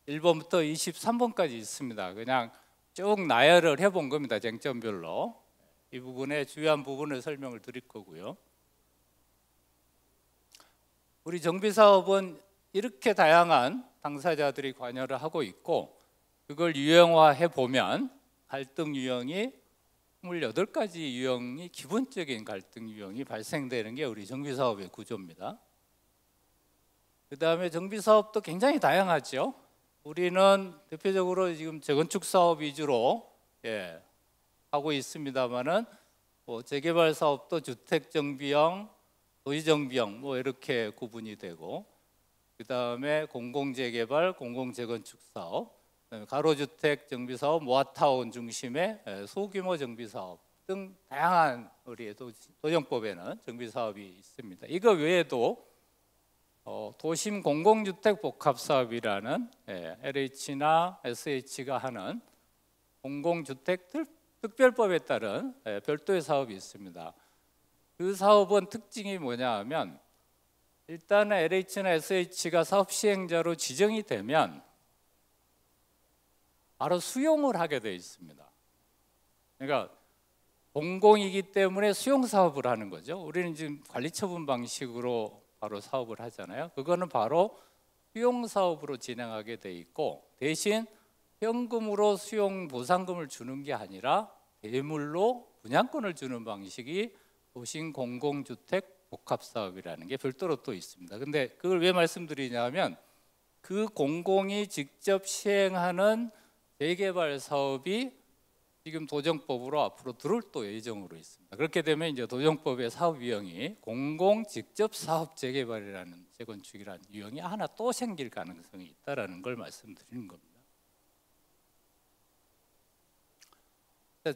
1번부터 23번까지 있습니다. 그냥 쭉 나열을 해본 겁니다. 쟁점별로. 이 부분의 주요한 부분을 설명을 드릴 거고요. 우리 정비사업은 이렇게 다양한 당사자들이 관여를 하고 있고, 그걸 유형화해 보면 갈등 유형이 28가지 유형이, 기본적인 갈등 유형이 발생되는 게 우리 정비사업의 구조입니다. 그 다음에 정비사업도 굉장히 다양하죠. 우리는 대표적으로 지금 재건축 사업 위주로 하고 있습니다만은 재개발 사업도 주택정비형, 도시정비형 이렇게 구분이 되고, 그 다음에 공공재개발, 공공재건축 사업, 가로주택 정비사업, 모아타운 중심의 소규모 정비사업 등 다양한 우리 도정법에는 정비사업이 있습니다. 이거 외에도 도심 공공주택 복합사업이라는 LH나 SH가 하는 공공주택 특별법에 따른 별도의 사업이 있습니다. 그 사업은 특징이 뭐냐 하면, 일단은 LH나 SH가 사업 시행자로 지정이 되면 바로 수용을 하게 되어 있습니다. 그러니까 공공이기 때문에 수용 사업을 하는 거죠. 우리는 지금 관리처분 방식으로 바로 사업을 하잖아요. 그거는 바로 수용 사업으로 진행하게 돼 있고, 대신 현금으로 수용 보상금을 주는 게 아니라 대물로 분양권을 주는 방식이 도심 공공주택 복합사업이라는 게 별도로 또 있습니다. 근데 그걸 왜 말씀드리냐면, 그 공공이 직접 시행하는 재개발 사업이 지금 도정법으로 앞으로 들어올 또 예정으로 있습니다. 그렇게 되면 이제 도정법의 사업 유형이 공공 직접 사업 재개발이라는, 재건축이라는 유형이 하나 또 생길 가능성이 있다라는 걸 말씀드리는 겁니다.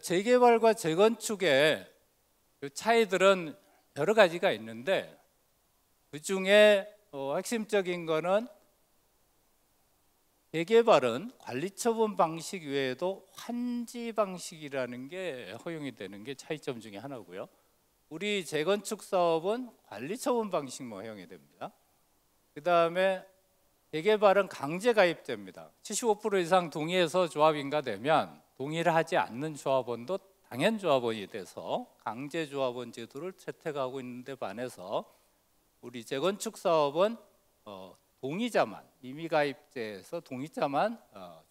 재개발과 재건축의 그 차이들은 여러 가지가 있는데, 그 중에 핵심적인 거는 재개발은 관리처분 방식 외에도 환지 방식이라는 게 허용이 되는 게 차이점 중에 하나고요. 우리 재건축 사업은 관리처분 방식만 허용이 됩니다. 그 다음에 재개발은 강제 가입됩니다. 75% 이상 동의해서 조합인가 되면 동의를 하지 않는 조합원도 당연조합원이 돼서 강제조합원 제도를 채택하고 있는데 반해서, 우리 재건축 사업은 동의자만, 임의가입제에서 동의자만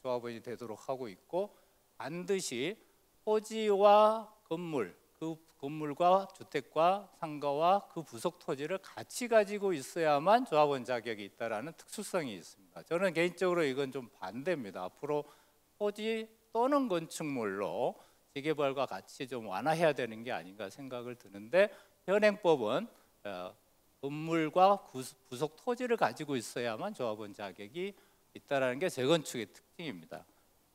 조합원이 되도록 하고 있고, 반드시 토지와 건물, 그 건물과 주택과 상가와 그 부속 토지를 같이 가지고 있어야만 조합원 자격이 있다라는 특수성이 있습니다. 저는 개인적으로 이건 좀 반대입니다. 앞으로 토지 또는 건축물로 재개발과 같이 좀 완화해야 되는 게 아닌가 생각을 드는데, 현행법은 건물과 부속 토지를 가지고 있어야만 조합원 자격이 있다라는 게 재건축의 특징입니다.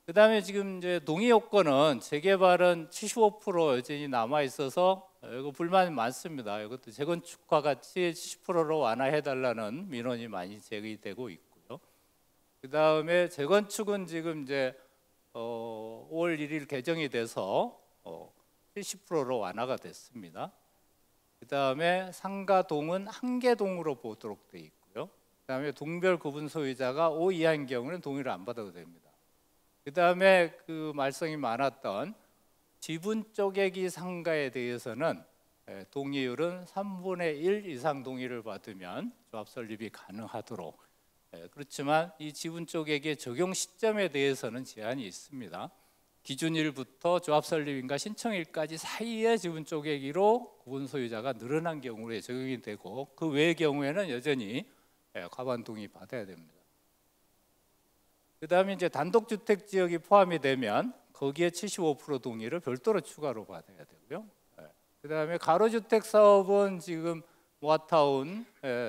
그 다음에 지금 이제 동의 요건은 재개발은 75% 여전히 남아 있어서 이거 불만이 많습니다. 이것도 재건축과 같이 70%로 완화해 달라는 민원이 많이 제기되고 있고요. 그 다음에 재건축은 지금 이제 5월 1일 개정이 돼서 70%로 완화가 됐습니다. 그 다음에 상가동은 한 개 동으로 보도록 되어 있고요. 그 다음에 동별 구분 소유자가 5 이하인 경우는 동의를 안 받아도 됩니다. 그 다음에 그 말썽이 많았던 지분 쪼개기 상가에 대해서는 동의율은 3분의 1 이상 동의를 받으면 조합 설립이 가능하도록, 그렇지만 이 지분 쪼개기의 적용 시점에 대해서는 제한이 있습니다. 기준일부터 조합 설립인가 신청일까지 사이에 지분 쪼개기로 구분 소유자가 늘어난 경우에 적용이 되고, 그 외의 경우에는 여전히 과반 동의 받아야 됩니다. 그 다음에 이제 단독주택 지역이 포함이 되면 거기에 75% 동의를 별도로 추가로 받아야 되고요. 그 다음에 가로주택 사업은 지금 모아타운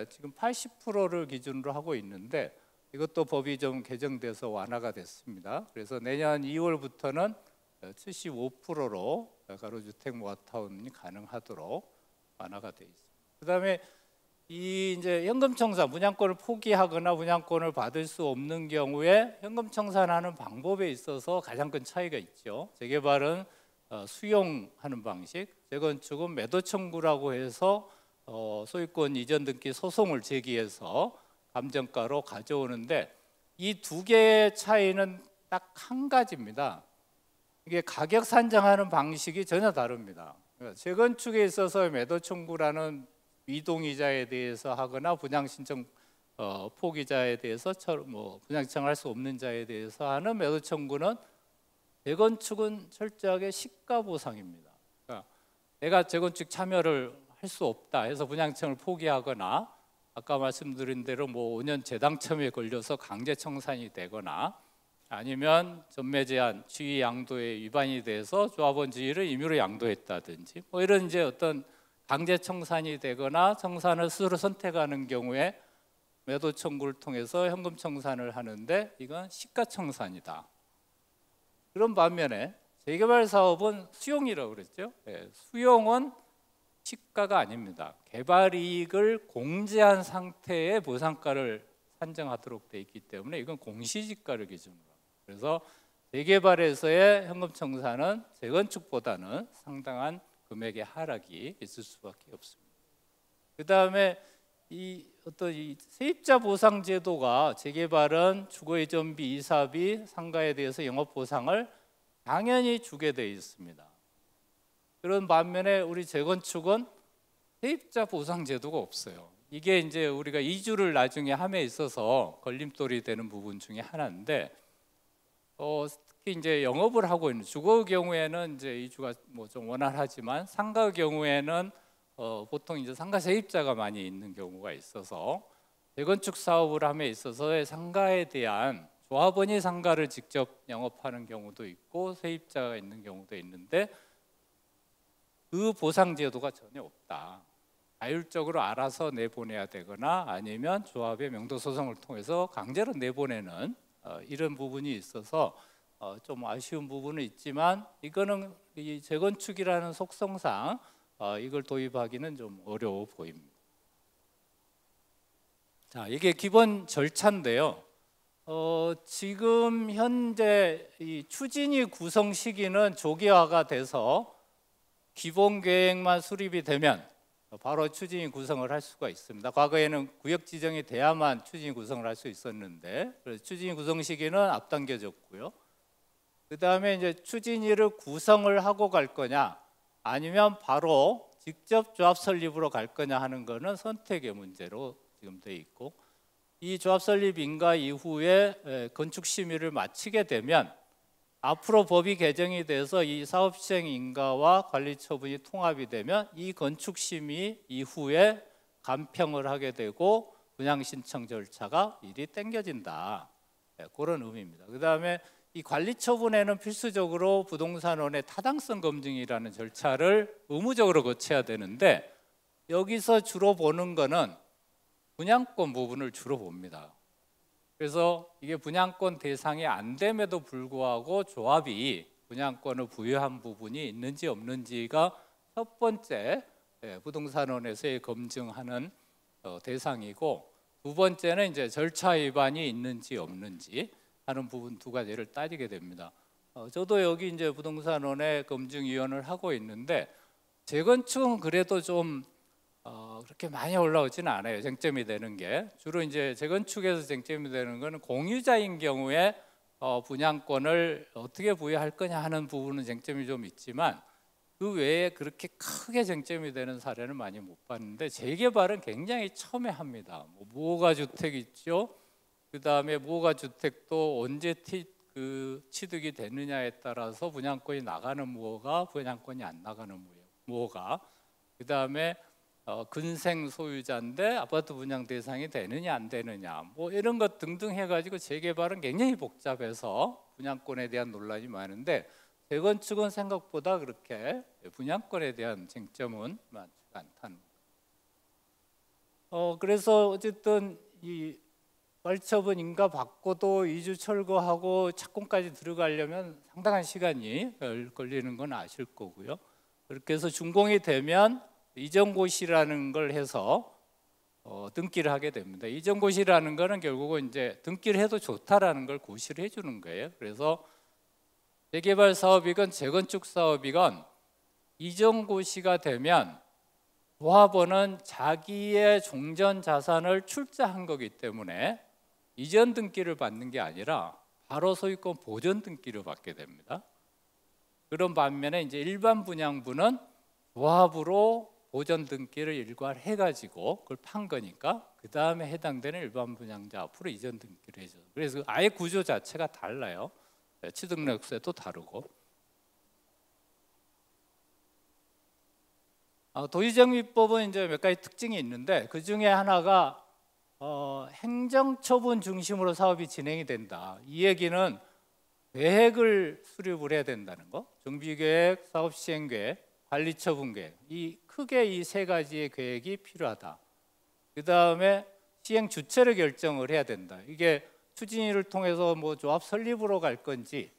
지금 80%를 기준으로 하고 있는데, 이것도 법이 좀 개정돼서 완화가 됐습니다. 그래서 내년 2월부터는 75%로 가로주택 모아타운이 가능하도록 완화가 돼 있습니다. 그다음에 이 이제 현금 청산, 분양권을 포기하거나 분양권을 받을 수 없는 경우에 현금 청산하는 방법에 있어서 가장 큰 차이가 있죠. 재개발은 수용하는 방식, 재건축은 매도 청구라고 해서 소유권 이전 등기 소송을 제기해서 감정가로 가져오는데, 이 두 개의 차이는 딱 한 가지입니다. 이게 가격 산정하는 방식이 전혀 다릅니다. 재건축에 있어서 매도 청구라는 미동이자에 대해서 하거나 분양 신청 포기자에 대해서 분양 신청할 수 없는 자에 대해서 하는 매도 청구는 재건축은 철저하게 시가 보상입니다. 그러니까 내가 재건축 참여를 할 수 없다 해서 분양청을 포기하거나 아까 말씀드린 대로 5년 재당첨에 걸려서 강제 청산이 되거나 아니면 전매 제한, 지위 양도에 위반이 돼서 조합원 지위를 임의로 양도했다든지 이런 이제 어떤 강제 청산이 되거나 청산을 스스로 선택하는 경우에 매도 청구를 통해서 현금 청산을 하는데 이건 시가 청산이다. 그런 반면에 재개발 사업은 수용이라고 그랬죠. 수용은 시가가 아닙니다. 개발 이익을 공제한 상태의 보상가를 산정하도록 돼 있기 때문에 이건 공시지가를 기준으로. 그래서 재개발에서의 현금 청산은 재건축보다는 상당한 금액의 하락이 있을 수밖에 없습니다. 그 다음에 이 세입자 보상 제도가 재개발은 주거 이전비, 이사비, 상가에 대해서 영업 보상을 당연히 주게 돼 있습니다. 그런 반면에 우리 재건축은 세입자 보상 제도가 없어요. 이게 이제 우리가 이주를 나중에 함에 있어서 걸림돌이 되는 부분 중에 하나인데, 특히 이제 영업을 하고 있는 주거의 경우에는 이제 이주가 좀 원활하지만 상가의 경우에는 보통 이제 상가 세입자가 많이 있는 경우가 있어서 재건축 사업을 함에 있어서의 상가에 대한 조합원이 상가를 직접 영업하는 경우도 있고 세입자가 있는 경우도 있는데 그 보상 제도가 전혀 없다. 자율적으로 알아서 내보내야 되거나 아니면 조합의 명도 소송을 통해서 강제로 내보내는 이런 부분이 있어서 좀 아쉬운 부분은 있지만 이거는 이 재건축이라는 속성상 이걸 도입하기는 좀 어려워 보입니다. 자, 이게 기본 절차인데요. 지금 현재 이 추진위 구성 시기는 조기화가 돼서 기본 계획만 수립이 되면 바로 추진위 구성을 할 수가 있습니다. 과거에는 구역 지정이 돼야만 추진위 구성을 할 수 있었는데 그래서 추진위 구성 시기는 앞당겨졌고요. 그 다음에 이제 추진위를 구성을 하고 갈 거냐 아니면 바로 직접 조합 설립으로 갈 거냐 하는 거는 선택의 문제로 지금 돼 있고 이 조합 설립 인가 이후에 건축 심의를 마치게 되면 앞으로 법이 개정이 돼서 이 사업 시행 인가와 관리 처분이 통합이 되면 이 건축 심의 이후에 감평을 하게 되고 분양 신청 절차가 일이 당겨진다. 그런 의미입니다. 그다음에 이 관리 처분에는 필수적으로 부동산원의 타당성 검증이라는 절차를 의무적으로 거쳐야 되는데 여기서 주로 보는 거는 분양권 부분을 주로 봅니다. 그래서 이게 분양권 대상이 안 됨에도 불구하고 조합이 분양권을 부여한 부분이 있는지 없는지가 첫 번째 부동산원에서의 검증하는 대상이고 두 번째는 이제 절차 위반이 있는지 없는지 하는 부분 두 가지를 따지게 됩니다. 저도 여기 이제 부동산원의 검증위원을 하고 있는데 재건축은 그래도 좀 그렇게 많이 올라오지는 않아요. 쟁점이 되는 게 주로 이제 재건축에서 쟁점이 되는 거는 공유자인 경우에 분양권을 어떻게 부여할 거냐 하는 부분은 쟁점이 좀 있지만 그 외에 그렇게 크게 쟁점이 되는 사례는 많이 못 봤는데 재개발은 굉장히 첨예합니다. 무허가 주택 있죠. 그 다음에 무허가 주택도 언제 취득이 되느냐에 따라서 분양권이 나가는 무허가, 분양권이 안 나가는 무허가. 그 다음에 근생 소유자인데 아파트 분양 대상이 되느냐 안 되느냐 이런 것 등등 해가지고 재개발은 굉장히 복잡해서 분양권에 대한 논란이 많은데 재건축은 생각보다 그렇게 분양권에 대한 쟁점은 많지가 않다는 거예요. 그래서 어쨌든 이 관리처분 인가 받고도 이주 철거하고 착공까지 들어가려면 상당한 시간이 걸리는 건 아실 거고요. 그렇게 해서 준공이 되면 이전고시라는 걸 해서 등기를 하게 됩니다. 이전고시라는 거는 결국은 이제 등기를 해도 좋다라는 걸 고시를 해주는 거예요. 그래서 재개발 사업이건 재건축 사업이건 이전고시가 되면 조합원은 자기의 종전 자산을 출자한 거기 때문에 이전 등기를 받는 게 아니라 바로 소유권 보존 등기를 받게 됩니다. 그런 반면에 이제 일반 분양부는 조합으로 보존 등기를 일괄해 가지고 그걸 판 거니까 그 다음에 해당되는 일반 분양자 앞으로 이전 등기를 해줘. 그래서 아예 구조 자체가 달라요. 취득력세도 다르고. 도시정비법은 이제 몇 가지 특징이 있는데 그 중에 하나가 행정처분 중심으로 사업이 진행이 된다. 이 얘기는 계획을 수립을 해야 된다는 거. 정비계획, 사업시행계획, 관리처분계획. 이 크게 이 세 가지의 계획이 필요하다. 그 다음에 시행 주체를 결정을 해야 된다. 이게 추진위를 통해서 뭐 조합 설립으로 갈 건지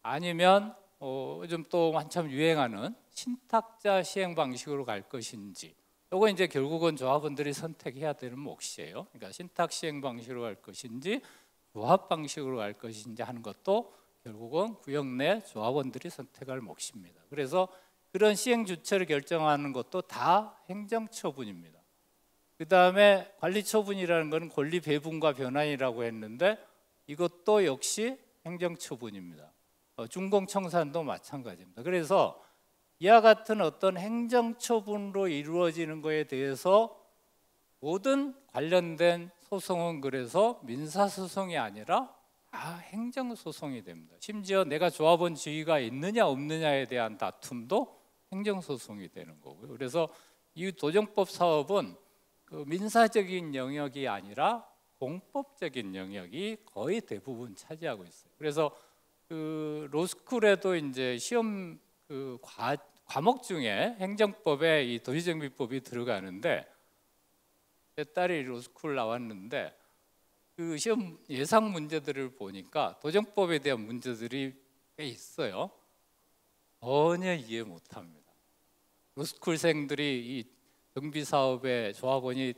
아니면 요즘 또 한참 유행하는 신탁자 시행 방식으로 갈 것인지, 이거 이제 결국은 조합원들이 선택해야 되는 몫이에요. 그러니까 신탁 시행 방식으로 갈 것인지 조합 방식으로 갈 것인지 하는 것도 결국은 구역 내 조합원들이 선택할 몫입니다. 그래서 그런 시행 주체를 결정하는 것도 다 행정처분입니다. 그 다음에 관리처분이라는 것은 권리 배분과 변환이라고 했는데 이것도 역시 행정처분입니다. 준공청산도 마찬가지입니다. 그래서 이와 같은 어떤 행정처분으로 이루어지는 것에 대해서 모든 관련된 소송은 그래서 민사소송이 아니라 다 행정소송이 됩니다. 심지어 내가 조합원 지위가 있느냐 없느냐에 대한 다툼도 행정소송이 되는 거고요. 그래서 이 도정법 사업은 그 민사적인 영역이 아니라 공법적인 영역이 거의 대부분 차지하고 있어요. 그래서 그 로스쿨에도 이제 시험 그 과목 중에 행정법에 이 도시정비법이 들어가는데 제 딸이 로스쿨 나왔는데 그 시험 예상 문제들을 보니까 도정법에 대한 문제들이 꽤 있어요. 전혀 이해 못합니다. 로스쿨생들이 이 정비 사업에 조합원이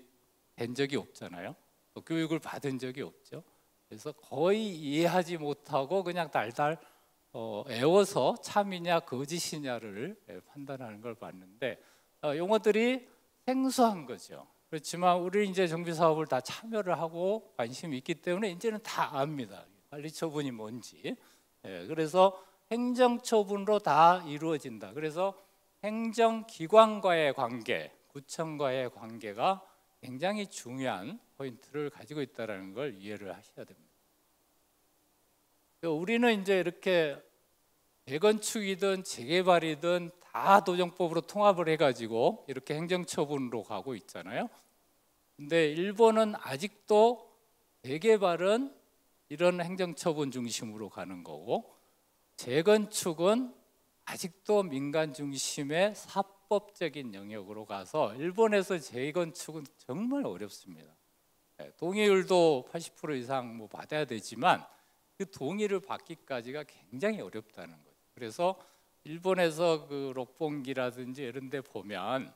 된 적이 없잖아요. 또 교육을 받은 적이 없죠. 그래서 거의 이해하지 못하고 그냥 달달 애워서 참이냐 거짓이냐를 판단하는 걸 봤는데 용어들이 생소한 거죠. 그렇지만 우리 이제 정비 사업을 다 참여를 하고 관심이 있기 때문에 이제는 다 압니다. 관리처분이 뭔지. 그래서 행정처분으로 다 이루어진다. 그래서 행정기관과의 관계, 구청과의 관계가 굉장히 중요한 포인트를 가지고 있다는 걸 이해를 하셔야 됩니다. 우리는 이제 이렇게 재건축이든 재개발이든 다 도정법으로 통합을 해가지고 이렇게 행정처분으로 가고 있잖아요. 근데 일본은 아직도 재개발은 이런 행정처분 중심으로 가는 거고 재건축은 아직도 민간 중심의 사법적인 영역으로 가서 일본에서 재건축은 정말 어렵습니다. 동의율도 80% 이상 뭐 받아야 되지만 그 동의를 받기까지가 굉장히 어렵다는 거죠. 그래서 일본에서 그 록봉기라든지 이런 데 보면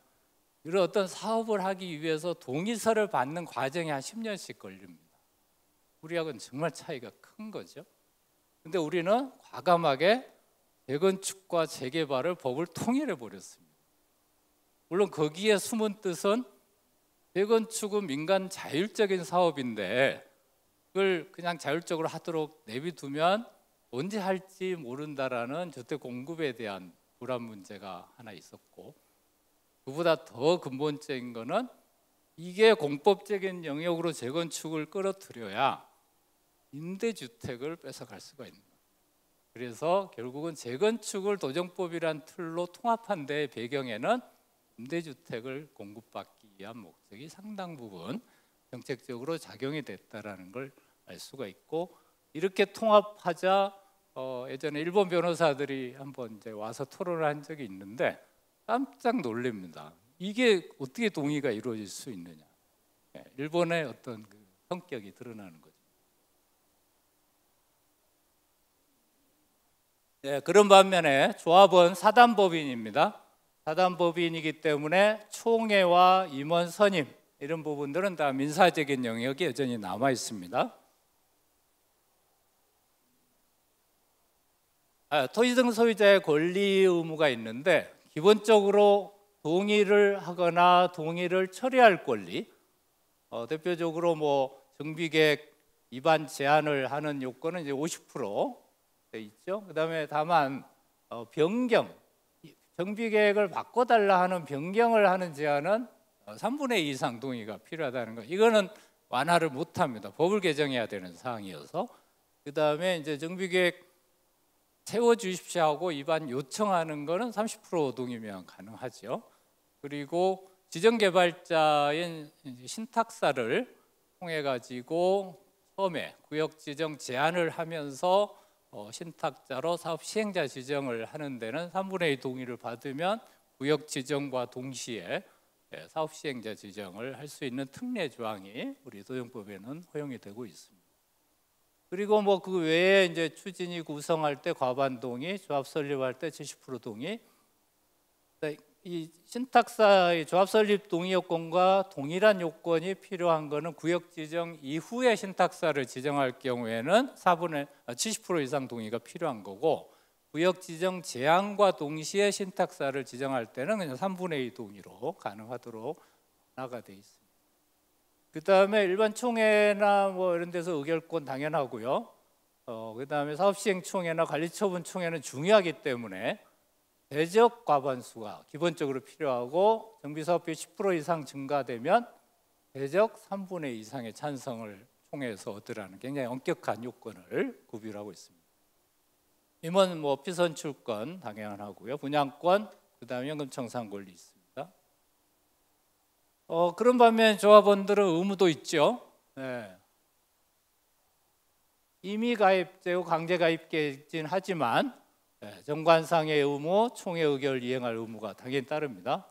이런 어떤 사업을 하기 위해서 동의서를 받는 과정이 한 10년씩 걸립니다. 우리하고는 정말 차이가 큰 거죠. 근데 우리는 과감하게 재건축과 재개발을 법을 통일해 버렸습니다. 물론 거기에 숨은 뜻은 재건축은 민간 자율적인 사업인데 그걸 그냥 자율적으로 하도록 내비두면 언제 할지 모른다라는 주택 공급에 대한 불안 문제가 하나 있었고 그보다 더 근본적인 거는 이게 공법적인 영역으로 재건축을 끌어들여야 임대주택을 뺏어갈 수가 있는 거예요. 그래서 결국은 재건축을 도정법이란 틀로 통합한 데 배경에는 임대주택을 공급받기 위한 목적이 상당 부분 정책적으로 작용이 됐다라는 걸 알 수가 있고 이렇게 통합하자 예전에 일본 변호사들이 한번 이제 와서 토론을 한 적이 있는데 깜짝 놀랍니다. 이게 어떻게 동의가 이루어질 수 있느냐. 일본의 어떤 그 성격이 드러나는 거죠. 그런 반면에 조합은 사단법인입니다. 사단법인이기 때문에 총회와 임원 선임 이런 부분들은 다 민사적인 영역이 여전히 남아 있습니다. 토지등 소유자의 권리 의무가 있는데 기본적으로 동의를 하거나 동의를 처리할 권리, 대표적으로 뭐 정비계획 위반 제한을 하는 요건은 이제 50%돼 있죠. 그다음에 다만 변경, 정비 계획을 바꿔달라 하는 변경을 하는 제한은 3분의 2 이상 동의가 필요하다는 거. 이거는 완화를 못합니다. 법을 개정해야 되는 사항이어서. 그다음에 이제 정비 계획 세워 주십시오 하고 위반 요청하는 거는 30% 동의면 가능하죠. 그리고 지정 개발자인 신탁사를 통해 가지고 처음에 구역 지정 제한을 하면서 신탁자로 사업 시행자 지정을 하는 데는 3분의 2 동의를 받으면 구역 지정과 동시에 사업 시행자 지정을 할 수 있는 특례 조항이 우리 도정법에는 허용이 되고 있습니다. 그리고 뭐 그 외에 이제 추진위 구성할 때 과반 동의, 조합 설립할 때 70% 동의. 이 신탁사의 조합 설립 동의 요건과 동일한 요건이 필요한 거는 구역 지정 이후에 신탁사를 지정할 경우에는 70% 이상 동의가 필요한 거고, 구역 지정 제한과 동시에 신탁사를 지정할 때는 그냥 3분의 2 동의로 가능하도록 나가 돼 있습니다. 그다음에 일반 총회나 뭐 이런 데서 의결권 당연하고요. 그다음에 사업시행총회나 관리처분총회는 중요하기 때문에 대적 과반수가 기본적으로 필요하고, 정비사업비 10% 이상 증가되면 대적 3분의 2 이상의 찬성을 총회에서 얻으라는 굉장히 엄격한 요건을 구비하고 있습니다. 임원 뭐 피선출권 당연하고요. 분양권, 그다음에 연금청산 권리 있습니다. 그런 반면 조합원들은 의무도 있죠. 네. 임의 가입제고 강제 가입제긴 하지만 정관상의 의무, 총회 의결을 이행할 의무가 당연히 따릅니다.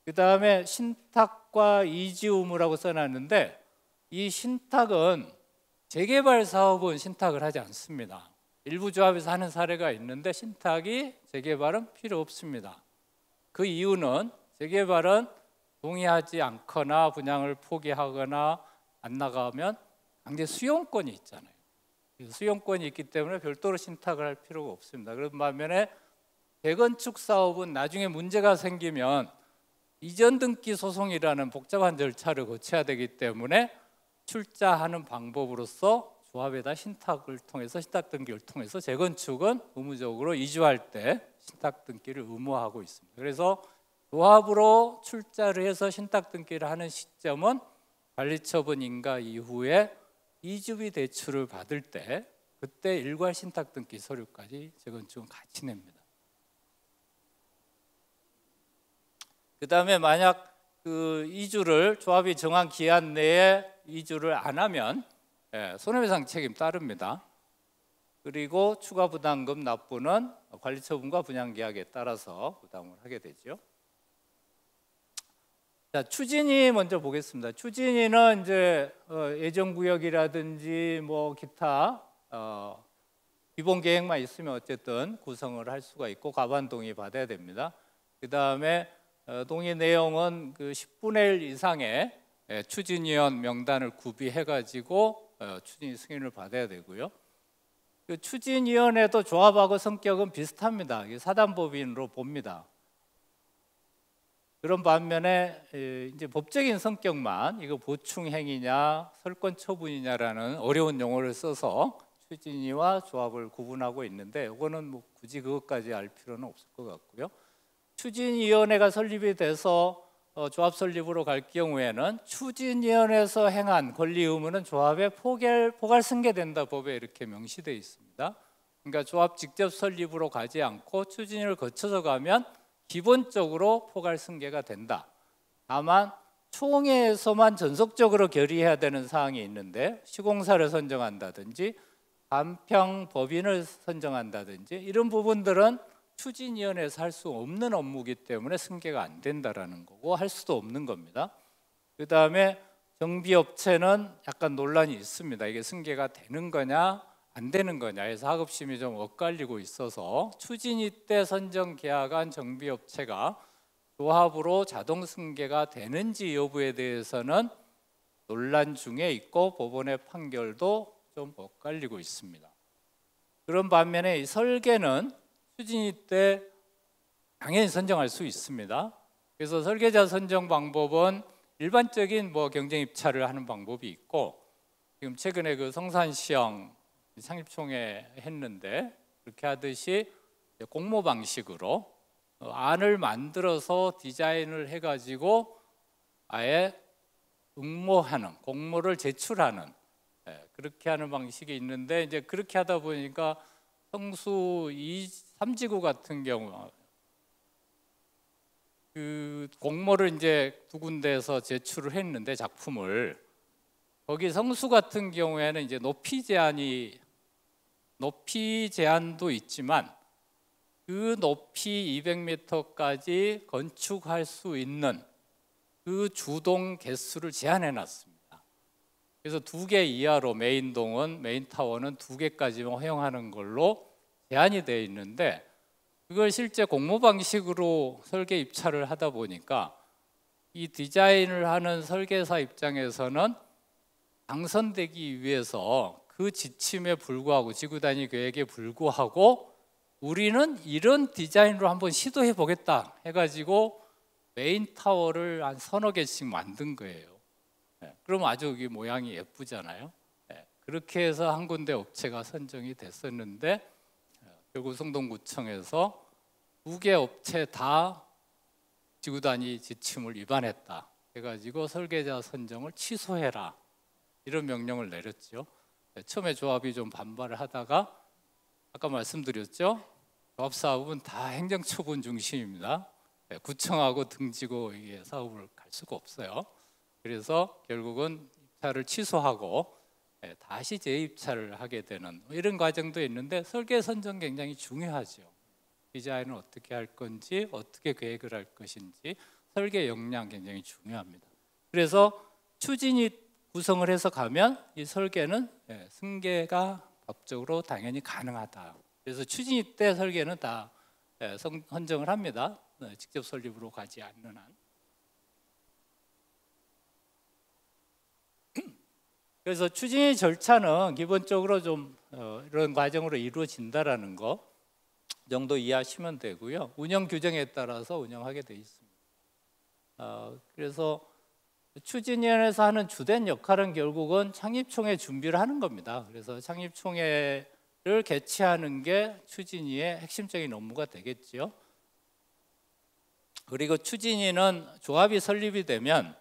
그 다음에 신탁과 이지 의무라고 써놨는데, 이 신탁은 재개발 사업은 신탁을 하지 않습니다. 일부 조합에서 하는 사례가 있는데 신탁이 재개발은 필요 없습니다. 그 이유는 재개발은 동의하지 않거나 분양을 포기하거나 안 나가면 강제 수용권이 있잖아요. 수용권이 있기 때문에 별도로 신탁을 할 필요가 없습니다. 그런 반면에 재건축 사업은 나중에 문제가 생기면 이전 등기 소송이라는 복잡한 절차를 거쳐야 되기 때문에 출자하는 방법으로서 조합에다 신탁을 통해서, 신탁 등기를 통해서 재건축은 의무적으로 이주할 때 신탁 등기를 의무화하고 있습니다. 그래서 조합으로 출자를 해서 신탁 등기를 하는 시점은 관리처분 인가 이후에 이주비 대출을 받을 때, 그때 일괄 신탁 등기 서류까지 재건축은 같이 냅니다. 그 다음에 만약 그 이주를 조합이 정한 기한 내에 이주를 안 하면 손해배상 책임 따릅니다. 그리고 추가 부담금 납부는 관리처분과 분양계약에 따라서 부담을 하게 되죠. 자, 추진위 먼저 보겠습니다. 추진위는 이제 예정구역이라든지 뭐 기타 기본 계획만 있으면 어쨌든 구성을 할 수가 있고 과반 동의 받아야 됩니다. 그 다음에 동의 내용은 그 10분의 1 이상의 추진위원 명단을 구비해가지고 추진위 승인을 받아야 되고요. 그 추진위원회도 조합하고 성격은 비슷합니다. 사단법인으로 봅니다. 그런 반면에 이제 법적인 성격만, 이거 보충행위냐 설권 처분이냐라는 어려운 용어를 써서 추진위와 조합을 구분하고 있는데, 이거는 뭐 굳이 그것까지 알 필요는 없을 것 같고요. 추진위원회가 설립이 돼서 조합 설립으로 갈 경우에는 추진위원회에서 행한 권리 의무는 조합에 포괄 승계된다, 법에 이렇게 명시되어 있습니다. 그러니까 조합 직접 설립으로 가지 않고 추진위를 거쳐서 가면 기본적으로 포괄 승계가 된다. 다만 총회에서만 전속적으로 결의해야 되는 사항이 있는데, 시공사를 선정한다든지 간평 법인을 선정한다든지 이런 부분들은 추진위원회에서 할 수 없는 업무이기 때문에 승계가 안 된다라는 거고, 할 수도 없는 겁니다. 그 다음에 정비업체는 약간 논란이 있습니다. 이게 승계가 되는 거냐 안 되는 거냐 해서 하급심이 좀 엇갈리고 있어서, 추진위 때 선정 계약한 정비업체가 조합으로 자동 승계가 되는지 여부에 대해서는 논란 중에 있고 법원의 판결도 좀 엇갈리고 있습니다. 그런 반면에 이 설계는 추진위 때 당연히 선정할 수 있습니다. 그래서 설계자 선정 방법은 일반적인 뭐 경쟁 입찰을 하는 방법이 있고, 지금 최근에 그 성산시형 창립총회 했는데 그렇게 하듯이 공모 방식으로 안을 만들어서 디자인을 해가지고 아예 응모하는, 공모를 제출하는, 그렇게 하는 방식이 있는데, 이제 그렇게 하다 보니까 성수 3지구 같은 경우 그 공모를 이제 두 군데에서 제출을 했는데 작품을, 거기 성수 같은 경우에는 이제 높이 제한도 있지만 그 높이 200m까지 건축할 수 있는 그 주동 개수를 제한해 놨습니다. 그래서 2개 이하로 메인 타워는 2개까지만 허용하는 걸로 제한이 되어 있는데, 그걸 실제 공모 방식으로 설계 입찰을 하다 보니까 이 디자인을 하는 설계사 입장에서는 당선되기 위해서 그 지침에 불구하고, 지구 단위 계획에 불구하고 우리는 이런 디자인으로 한번 시도해 보겠다 해가지고 메인 타워를 한 서너 개씩 만든 거예요. 그럼 아주 이 모양이 예쁘잖아요. 그렇게 해서 한 군데 업체가 선정이 됐었는데, 결국 성동구청에서 2개 업체 다 지구 단위 지침을 위반했다 해가지고 설계자 선정을 취소해라, 이런 명령을 내렸죠. 처음에 조합이 좀 반발을 하다가, 아까 말씀드렸죠, 조합 사업은 다 행정처분 중심입니다. 구청하고 등지고 이게 사업을 갈 수가 없어요. 그래서 결국은 입찰을 취소하고 다시 재입찰을 하게 되는 이런 과정도 있는데, 설계 선정 굉장히 중요하죠. 디자인을 어떻게 할 건지, 어떻게 계획을 할 것인지, 설계 역량 굉장히 중요합니다. 그래서 추진이 구성을 해서 가면 이 설계는 승계가 법적으로 당연히 가능하다. 그래서 추진이 때 설계는 다 선정을 합니다. 직접 설립으로 가지 않는 한. 그래서 추진의 절차는 기본적으로 좀 이런 과정으로 이루어진다라는 거 정도 이해하시면 되고요. 운영 규정에 따라서 운영하게 돼 있습니다. 그래서 추진위원회에서 하는 주된 역할은 결국은 창립총회 준비를 하는 겁니다. 그래서 창립총회를 개최하는 게 추진위의 핵심적인 업무가 되겠죠. 그리고 추진위는 조합이 설립이 되면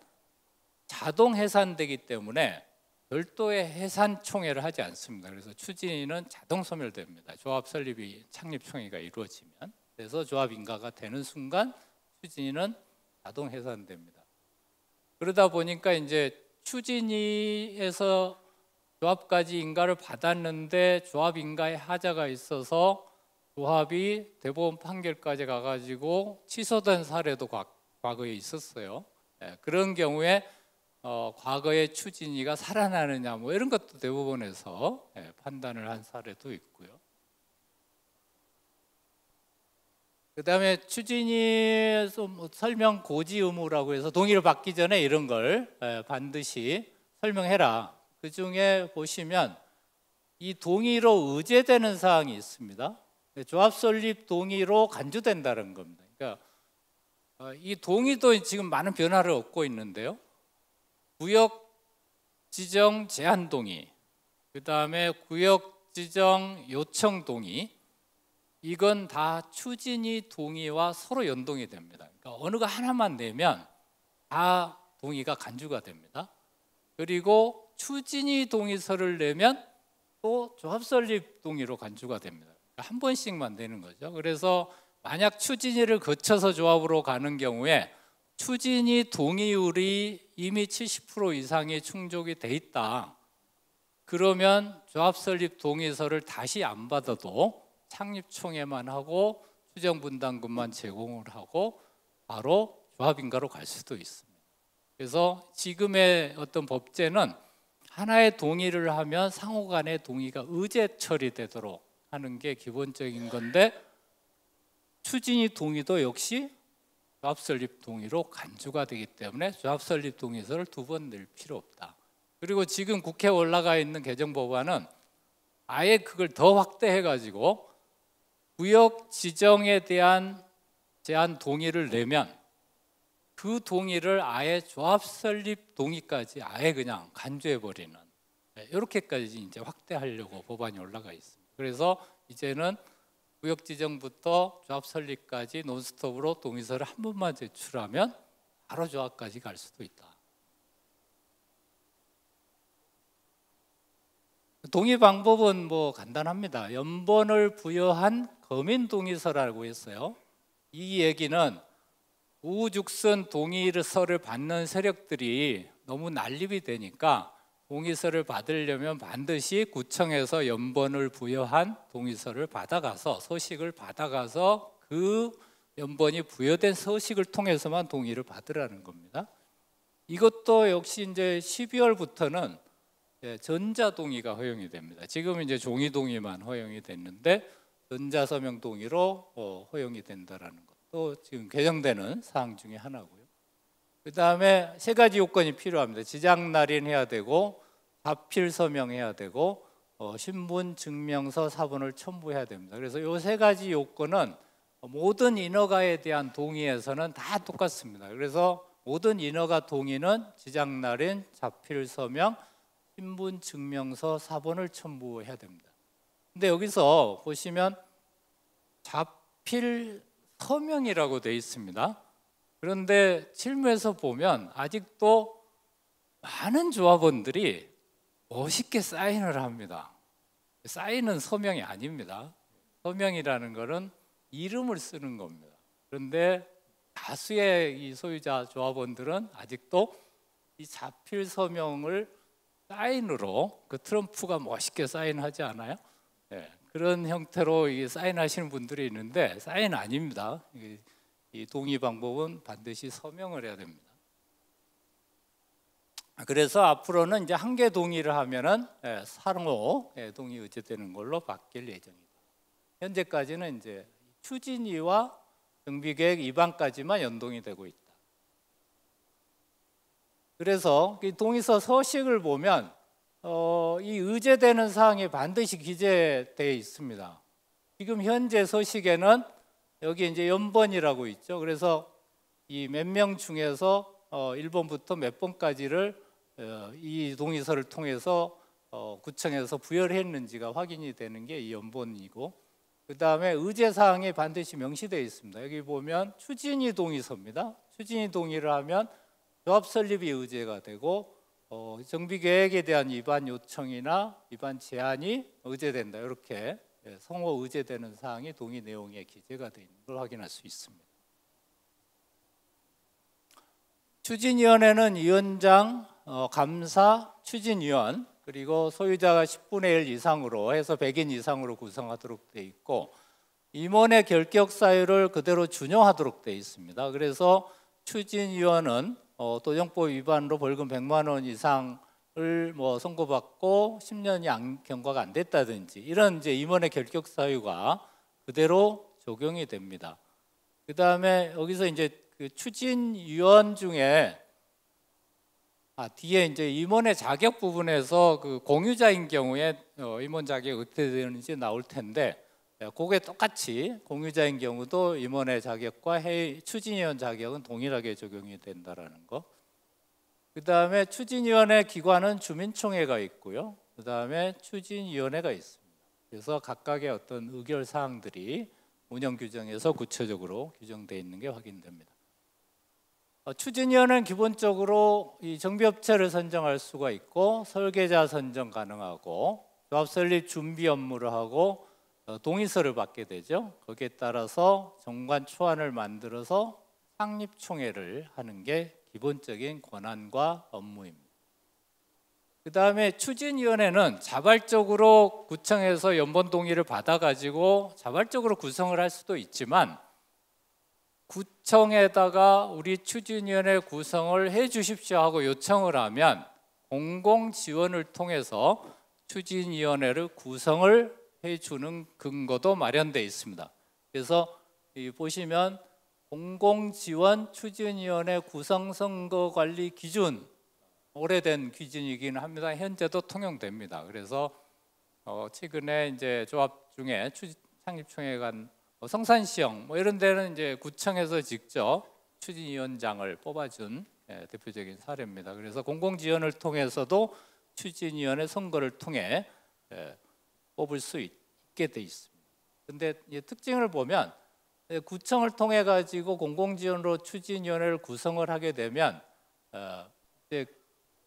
자동 해산되기 때문에 별도의 해산총회를 하지 않습니다. 그래서 추진위는 자동 소멸됩니다. 조합 설립이 창립총회가 이루어지면. 그래서 조합 인가가 되는 순간 추진위는 자동 해산됩니다. 그러다 보니까 이제 추진위에서 조합까지 인가를 받았는데 조합 인가에 하자가 있어서 조합이 대법원 판결까지 가가지고 취소된 사례도 과거에 있었어요. 그런 경우에 과거의 추진위가 살아나느냐 뭐 이런 것도 대법원에서 판단을 한 사례도 있고요. 그 다음에 추진위에서 뭐 설명 고지 의무라고 해서 동의를 받기 전에 이런 걸 반드시 설명해라. 그 중에 보시면 이 동의로 의제되는 사항이 있습니다. 조합 설립 동의로 간주된다는 겁니다. 그러니까 이 동의도 지금 많은 변화를 얻고 있는데요. 구역 지정 제한 동의, 그 다음에 구역 지정 요청 동의, 이건 다 추진위 동의와 서로 연동이 됩니다. 그러니까 어느 거 하나만 내면 다 동의가 간주가 됩니다. 그리고 추진위 동의서를 내면 또 조합 설립 동의로 간주가 됩니다. 그러니까 한 번씩만 되는 거죠. 그래서 만약 추진위를 거쳐서 조합으로 가는 경우에 추진위 동의율이 이미 70% 이상이 충족이 돼 있다. 그러면 조합 설립 동의서를 다시 안 받아도 창립총회만 하고 수정분담금만 제공을 하고 바로 조합인가로 갈 수도 있습니다. 그래서 지금의 어떤 법제는 하나의 동의를 하면 상호 간의 동의가 의제 처리되도록 하는 게 기본적인 건데, 추진위 동의도 역시 조합 설립 동의로 간주가 되기 때문에 조합 설립 동의서를 2번 낼 필요 없다. 그리고 지금 국회에 올라가 있는 개정법안은 아예 그걸 더 확대해 가지고 구역 지정에 대한 제한 동의를 내면 그 동의를 아예 조합 설립 동의까지 아예 그냥 간주해 버리는 이렇게까지 이제 확대하려고 법안이 올라가 있습니다. 그래서 이제는 구역 지정부터 조합 설립까지 논스톱으로 동의서를 한 번만 제출하면 바로 조합까지 갈 수도 있다. 동의 방법은 뭐 간단합니다. 연번을 부여한 거민 동의서라고 했어요. 이 얘기는 우죽순 동의서를 받는 세력들이 너무 난립이 되니까 동의서를 받으려면 반드시 구청에서 연번을 부여한 동의서를 받아가서 서식을 받아가서 그 연번이 부여된 서식을 통해서만 동의를 받으라는 겁니다. 이것도 역시 이제 12월부터는 전자동의가 허용이 됩니다. 지금 이제 종이동의만 허용이 됐는데 전자서명 동의로 허용이 된다라는 것도 지금 개정되는 사항 중에 하나고요. 그 다음에 세 가지 요건이 필요합니다. 지장 날인해야 되고 자필 서명해야 되고 신분 증명서 사본을 첨부해야 됩니다. 그래서 이 세 가지 요건은 모든 인허가에 대한 동의에서는 다 똑같습니다. 그래서 모든 인허가 동의는 지장 날인, 자필 서명, 신분 증명서 사본을 첨부해야 됩니다. 근데 여기서 보시면 자필 서명이라고 되어 있습니다. 그런데 실무에서 보면 아직도 많은 조합원들이 멋있게 사인을 합니다. 사인은 서명이 아닙니다. 서명이라는 것은 이름을 쓰는 겁니다. 그런데 다수의 이 소유자 조합원들은 아직도 이 자필 서명을 사인으로, 그 트럼프가 멋있게 사인하지 않아요? 네, 그런 형태로 이 사인하시는 분들이 있는데 사인 아닙니다. 이 동의 방법은 반드시 서명을 해야 됩니다. 그래서 앞으로는 이제 한 개 동의를 하면은 상호 동의 의제되는 걸로 바뀔 예정입니다. 현재까지는 이제 추진위와 정비계획 위반까지만 연동이 되고 있다. 그래서 이 동의서 서식을 보면 이 의제되는 사항이 반드시 기재되어 있습니다. 지금 현재 서식에는 여기 이제 연번이라고 있죠. 그래서 이 몇 명 중에서 1번부터 몇 번까지를 이 동의서를 통해서 구청에서 부여를 했는지가 확인이 되는 게 이 연번이고, 그 다음에 의제 사항이 반드시 명시되어 있습니다. 여기 보면 추진위 동의서입니다. 추진위 동의를 하면 조합 설립이 의제가 되고 정비계획에 대한 위반 요청이나 위반 제한이 의제된다. 이렇게 성호 의제되는 사항이 동의 내용에 기재가 되어 있는 걸 확인할 수 있습니다. 추진위원회는 위원장, 감사, 추진위원, 그리고 소유자가 10분의 1 이상으로 해서 100인 이상으로 구성하도록 되어 있고, 임원의 결격 사유를 그대로 준용하도록 되어 있습니다. 그래서 추진위원은 도정법 위반으로 벌금 100만 원 이상을 선고받고 10년이 경과가 안 됐다든지 이런 이제 임원의 결격 사유가 그대로 적용이 됩니다. 그 다음에 여기서 이제 그 추진위원 중에 뒤에 이제 임원의 자격 부분에서 그 공유자인 경우에 임원 자격이 어떻게 되는지 나올 텐데, 그게 똑같이 공유자인 경우도 임원의 자격과 추진위원 자격은 동일하게 적용이 된다라는 거. 그 다음에 추진위원회 기관은 주민총회가 있고요. 그 다음에 추진위원회가 있습니다. 그래서 각각의 어떤 의결 사항들이 운영 규정에서 구체적으로 규정되어 있는 게 확인됩니다. 추진위원회는 기본적으로 이 정비업체를 선정할 수가 있고 설계자 선정 가능하고 조합 설립 준비 업무를 하고 동의서를 받게 되죠. 거기에 따라서 정관 초안을 만들어서 상립총회를 하는 게 기본적인 권한과 업무입니다. 그 다음에 추진위원회는 자발적으로 구청에서 연번 동의를 받아가지고 자발적으로 구성을 할 수도 있지만, 구청에다가 우리 추진위원회 구성을 해 주십시오 하고 요청을 하면 공공지원을 통해서 추진위원회를 구성을 해주는 근거도 마련되어 있습니다. 그래서 보시면 공공지원 추진위원회 구성선거관리 기준, 오래된 기준이긴 합니다. 현재도 통용됩니다. 그래서 최근에 이제 조합 중에 창립총회 간 성산시형 이런 데는 이제 구청에서 직접 추진위원장을 뽑아준 대표적인 사례입니다. 그래서 공공지원을 통해서도 추진위원회 선거를 통해 뽑을 수 있게 돼 있습니다. 근데 특징을 보면 구청을 통해 가지고 공공지원으로 추진위원회를 구성을 하게 되면 이제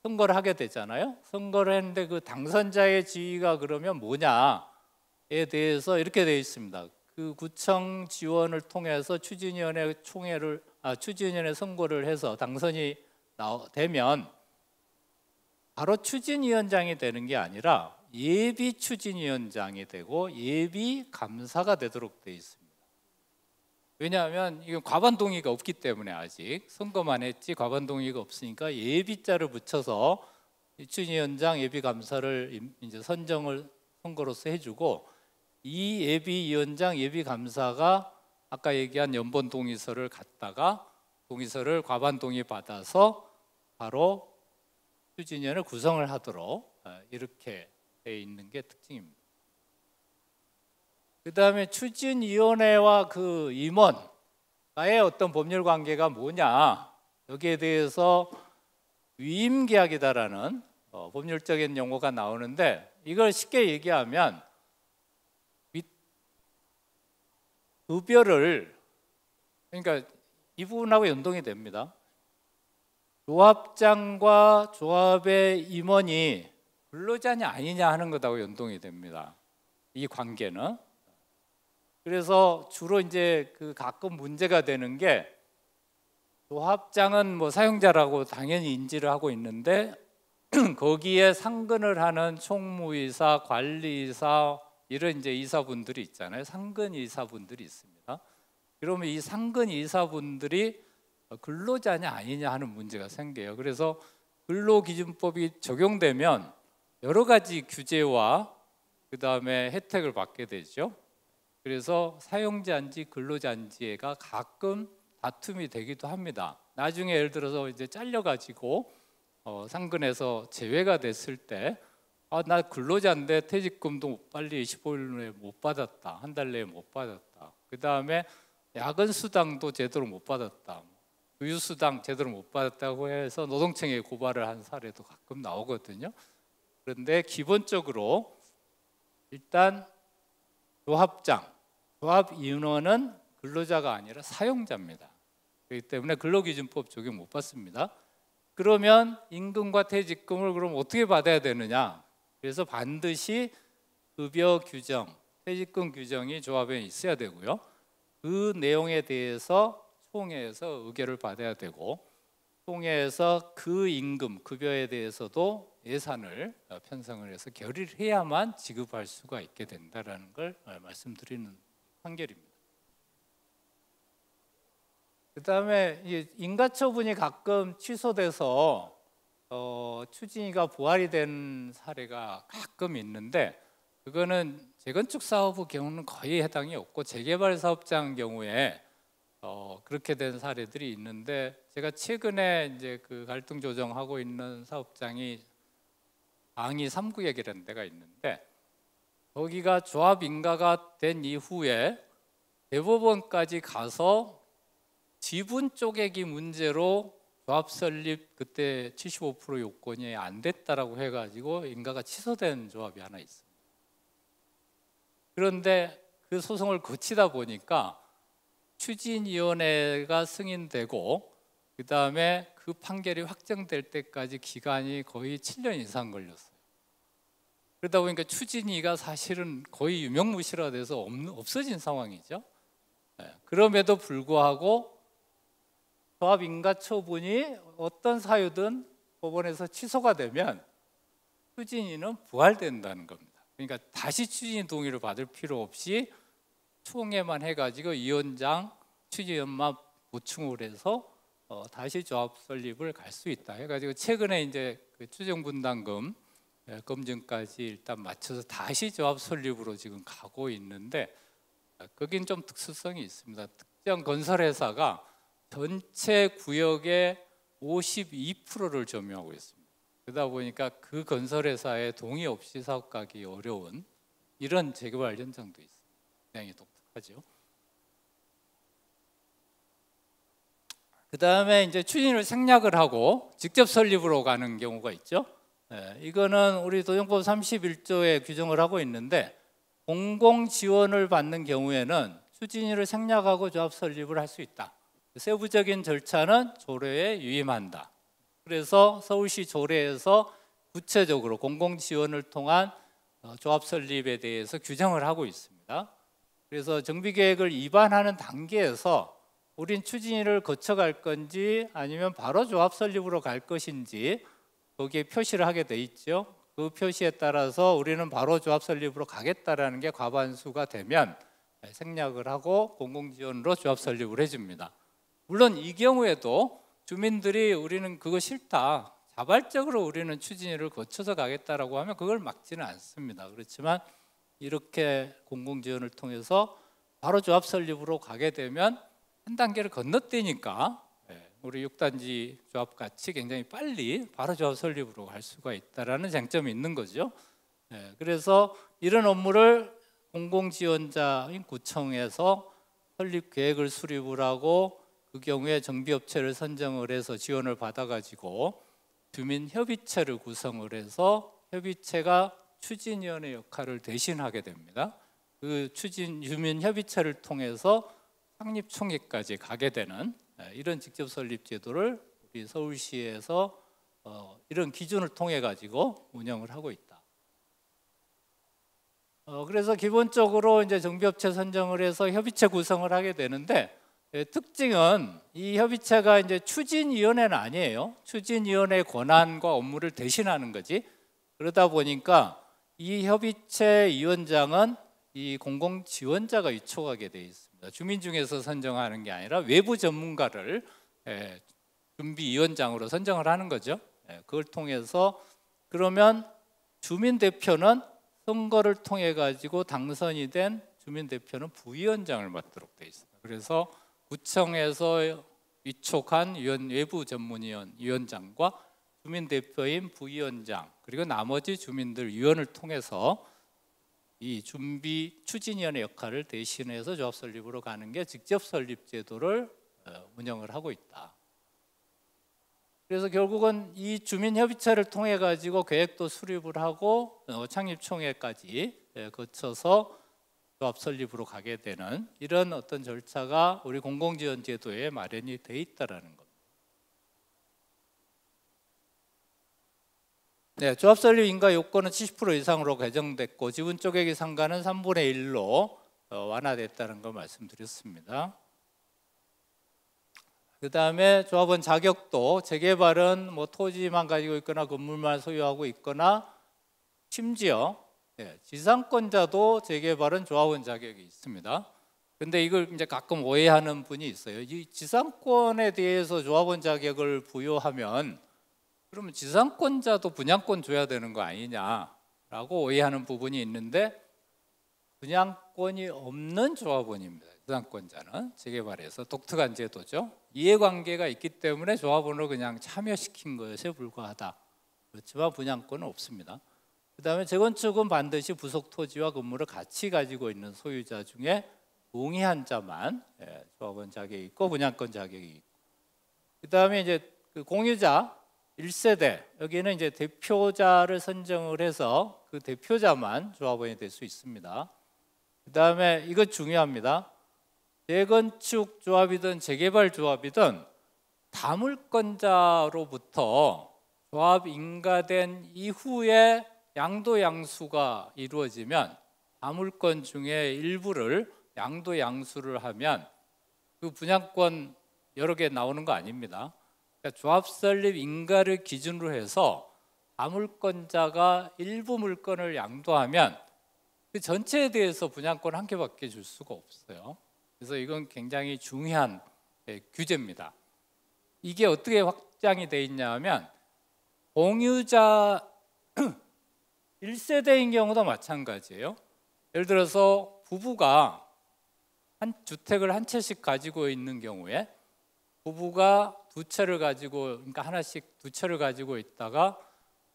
선거를 하게 되잖아요. 선거를 했는데 그 당선자의 지위가 그러면 뭐냐에 대해서 이렇게 되어 있습니다. 그 구청 지원을 통해서 추진위원회 추진위원회 선거를 해서 당선이 되면 바로 추진위원장이 되는 게 아니라 예비 추진위원장이 되고 예비 감사가 되도록 되어 있습니다. 왜냐하면 이건 과반 동의가 없기 때문에 아직 선거만 했지 과반 동의가 없으니까 예비자를 붙여서 추진위원장 예비 감사를 이제 선정을 선거로서 해주고 이 예비위원장 예비 감사가 아까 얘기한 연본 동의서를 갖다가 동의서를 과반 동의 받아서 바로 추진위원회를 구성을 하도록 이렇게 돼 있는 게 특징입니다. 그 다음에 추진위원회와 그 임원과의 어떤 법률 관계가 뭐냐, 여기에 대해서 위임계약이다라는 법률적인 용어가 나오는데, 이걸 쉽게 얘기하면 급여를, 그러니까 이 부분하고 연동이 됩니다. 조합장과 조합의 임원이 근로자냐 아니냐 하는 것하고 연동이 됩니다. 이 관계는. 그래서 주로 이제 그 가끔 문제가 되는 게, 조합장은 뭐 사용자라고 당연히 인지를 하고 있는데 거기에 상근을 하는 총무이사, 관리이사 이런 이제 이사분들이 있잖아요. 상근 이사분들이 있습니다. 그러면 이 상근 이사분들이 근로자냐 아니냐 하는 문제가 생겨요. 그래서 근로기준법이 적용되면 여러 가지 규제와 그 다음에 혜택을 받게 되죠. 그래서 사용자인지 근로자인지가 가끔 다툼이 되기도 합니다. 나중에 예를 들어서 이제 잘려가지고 상근에서 제외가 됐을 때, 나 근로자인데 퇴직금도 빨리 25일 내에 못 받았다, 한 달 내에 못 받았다, 그 다음에 야근 수당도 제대로 못 받았다, 의유수당 제대로 못 받았다고 해서 노동청에 고발을 한 사례도 가끔 나오거든요. 그런데 기본적으로 일단 조합장, 조합인원은 근로자가 아니라 사용자입니다. 그렇기 때문에 근로기준법 적용 못 받습니다. 그러면 임금과 퇴직금을 그럼 어떻게 받아야 되느냐? 그래서 반드시 급여 규정, 퇴직금 규정이 조합에 있어야 되고요. 그 내용에 대해서 총회에서 의결을 받아야 되고, 총회에서 그 임금, 급여에 대해서도 예산을 편성을 해서 결의를 해야만 지급할 수가 있게 된다는 걸 말씀드리는 판결입니다. 그 다음에 인가처분이 가끔 취소돼서 추진위가 부활이 된 사례가 가끔 있는데, 그거는 재건축 사업의 경우는 거의 해당이 없고 재개발 사업장 경우에 그렇게 된 사례들이 있는데, 제가 최근에 이제 그 갈등 조정하고 있는 사업장이 방이 3구역이라는 데가 있는데, 거기가 조합 인가가 된 이후에 대법원까지 가서 지분 쪼개기 문제로 조합 설립 그때 75% 요건이 안 됐다라고 해가지고 인가가 취소된 조합이 하나 있습니다. 그런데 그 소송을 거치다 보니까 추진위원회가 승인되고 그 다음에 그 판결이 확정될 때까지 기간이 거의 7년 이상 걸렸어요. 그러다 보니까 추진위가 사실은 거의 유명무실화돼서 없어진 상황이죠. 그럼에도 불구하고 조합 인가 처분이 어떤 사유든 법원에서 취소가 되면 추진위는 부활된다는 겁니다. 그러니까 다시 추진위 동의를 받을 필요 없이 총회만 해가지고 위원장, 추진위원만 보충을 해서 다시 조합 설립을 갈 수 있다 해가지고 최근에 이제 그 추정분담금 검증까지 일단 맞춰서 다시 조합 설립으로 지금 가고 있는데, 거긴 좀 특수성이 있습니다. 특정 건설회사가 전체 구역의 52%를 점유하고 있습니다. 그러다 보니까 그 건설회사의 동의 없이 사업 가기 어려운 이런 재개발 현장도 있습니다. 굉장히 독특하죠. 그 다음에 이제 추진을 생략을 하고 직접 설립으로 가는 경우가 있죠. 이거는 우리 도정법 31조에 규정을 하고 있는데 공공 지원을 받는 경우에는 추진위를 생략하고 조합 설립을 할 수 있다. 세부적인 절차는 조례에 위임한다. 그래서 서울시 조례에서 구체적으로 공공 지원을 통한 조합 설립에 대해서 규정을 하고 있습니다. 그래서 정비계획을 입안하는 단계에서 우린 추진위를 거쳐갈 건지 아니면 바로 조합 설립으로 갈 것인지 거기에 표시를 하게 돼 있죠. 그 표시에 따라서 우리는 바로 조합 설립으로 가겠다라는 게 과반수가 되면 생략을 하고 공공지원으로 조합 설립을 해줍니다. 물론 이 경우에도 주민들이 우리는 그거 싫다, 자발적으로 우리는 추진위를 거쳐서 가겠다라고 하면 그걸 막지는 않습니다. 그렇지만 이렇게 공공지원을 통해서 바로 조합 설립으로 가게 되면 한 단계를 건너뛰니까 우리 6단지 조합 같이 굉장히 빨리 바로 조합 설립으로 갈 수가 있다라는 장점이 있는 거죠. 그래서 이런 업무를 공공지원자인 구청에서 설립 계획을 수립을 하고 그 경우에 정비업체를 선정을 해서 지원을 받아가지고 주민협의체를 구성을 해서 협의체가 추진위원회 역할을 대신하게 됩니다. 그 주민협의체를 통해서 창립총회까지 가게 되는 이런 직접 설립 제도를 우리 서울시에서 이런 기준을 통해 가지고 운영을 하고 있다. 그래서 기본적으로 이제 정비업체 선정을 해서 협의체 구성을 하게 되는데 특징은 이 협의체가 이제 추진위원회는 아니에요. 추진위원회의 권한과 업무를 대신하는 거지. 그러다 보니까 이 협의체 위원장은 이 공공지원자가 위촉하게 돼 있습니다. 주민 중에서 선정하는 게 아니라 외부 전문가를 준비위원장으로 선정을 하는 거죠. 그걸 통해서 그러면 주민 대표는 선거를 통해 가지고 당선이 된 주민 대표는 부위원장을 맡도록 돼 있습니다. 그래서 구청에서 위촉한 외부 전문위원장과 주민 대표인 부위원장 그리고 나머지 주민들 위원을 통해서 이 준비 추진위원회 역할을 대신해서 조합 설립으로 가는 게 직접 설립 제도를 운영을 하고 있다. 그래서 결국은 이 주민협의체를 통해 가지고 계획도 수립을 하고 창립총회까지 거쳐서 조합 설립으로 가게 되는 이런 어떤 절차가 우리 공공지원 제도에 마련이 돼 있다라는 겁니다. 조합 설립 인가 요건은 70% 이상으로 개정됐고 지분 쪼개기 상가는 3분의 1로 완화됐다는 걸 말씀드렸습니다. 그 다음에 조합원 자격도 재개발은 뭐 토지만 가지고 있거나 건물만 소유하고 있거나 심지어 지상권자도 재개발은 조합원 자격이 있습니다. 근데 이걸 이제 가끔 오해하는 분이 있어요. 이 지상권에 대해서 조합원 자격을 부여하면 그러면 지상권자도 분양권 줘야 되는 거 아니냐라고 오해하는 부분이 있는데 분양권이 없는 조합원입니다. 지상권자는 재개발에서 독특한 제도죠. 이해관계가 있기 때문에 조합원으로 그냥 참여시킨 것에 불과하다. 그렇지만 분양권은 없습니다. 그 다음에 재건축은 반드시 부속 토지와 건물을 같이 가지고 있는 소유자 중에 동의한 자만 조합원 자격이 있고 분양권 자격이 있고 그 다음에 이제 그 공유자 1세대 여기는 이제 대표자를 선정을 해서 그 대표자만 조합원이 될 수 있습니다. 그 다음에 이거 중요합니다. 재건축 조합이든 재개발 조합이든 다물권자로부터 조합 인가된 이후에 양도양수가 이루어지면 다물권 중에 일부를 양도양수를 하면 그 분양권 여러 개 나오는 거 아닙니다. 그러니까 조합 설립 인가를 기준으로 해서 다물권자가 일부 물건을 양도하면 그 전체에 대해서 분양권 한 개밖에 줄 수가 없어요. 그래서 이건 굉장히 중요한 규제입니다. 이게 어떻게 확장이 돼 있냐 하면 공유자 1세대인 경우도 마찬가지예요. 예를 들어서 부부가 한 주택을 한 채씩 가지고 있는 경우에 부부가 두 채를 가지고 그러니까 하나씩 두 채를 가지고 있다가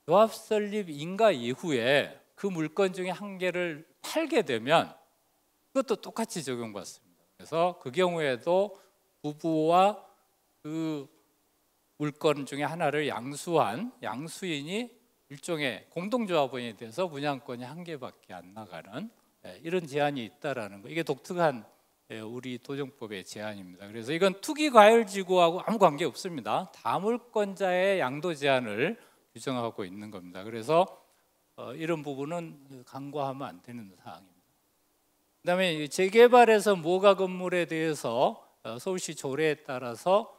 조합 설립 인가 이후에 그 물건 중에 한 개를 팔게 되면 그것도 똑같이 적용받습니다. 그래서 그 경우에도 부부와 그 물건 중에 하나를 양수한 양수인이 일종의 공동조합원이 돼서 분양권이 한 개밖에 안 나가는 이런 제한이 있다라는 거. 이게 독특한 우리 도정법의 제한입니다. 그래서 이건 투기과열지구하고 아무 관계 없습니다. 다물권자의 양도 제한을 규정하고 있는 겁니다. 그래서 이런 부분은 간과하면 안 되는 사항입니다. 그다음에 재개발에서 모가 건물에 대해서 서울시 조례에 따라서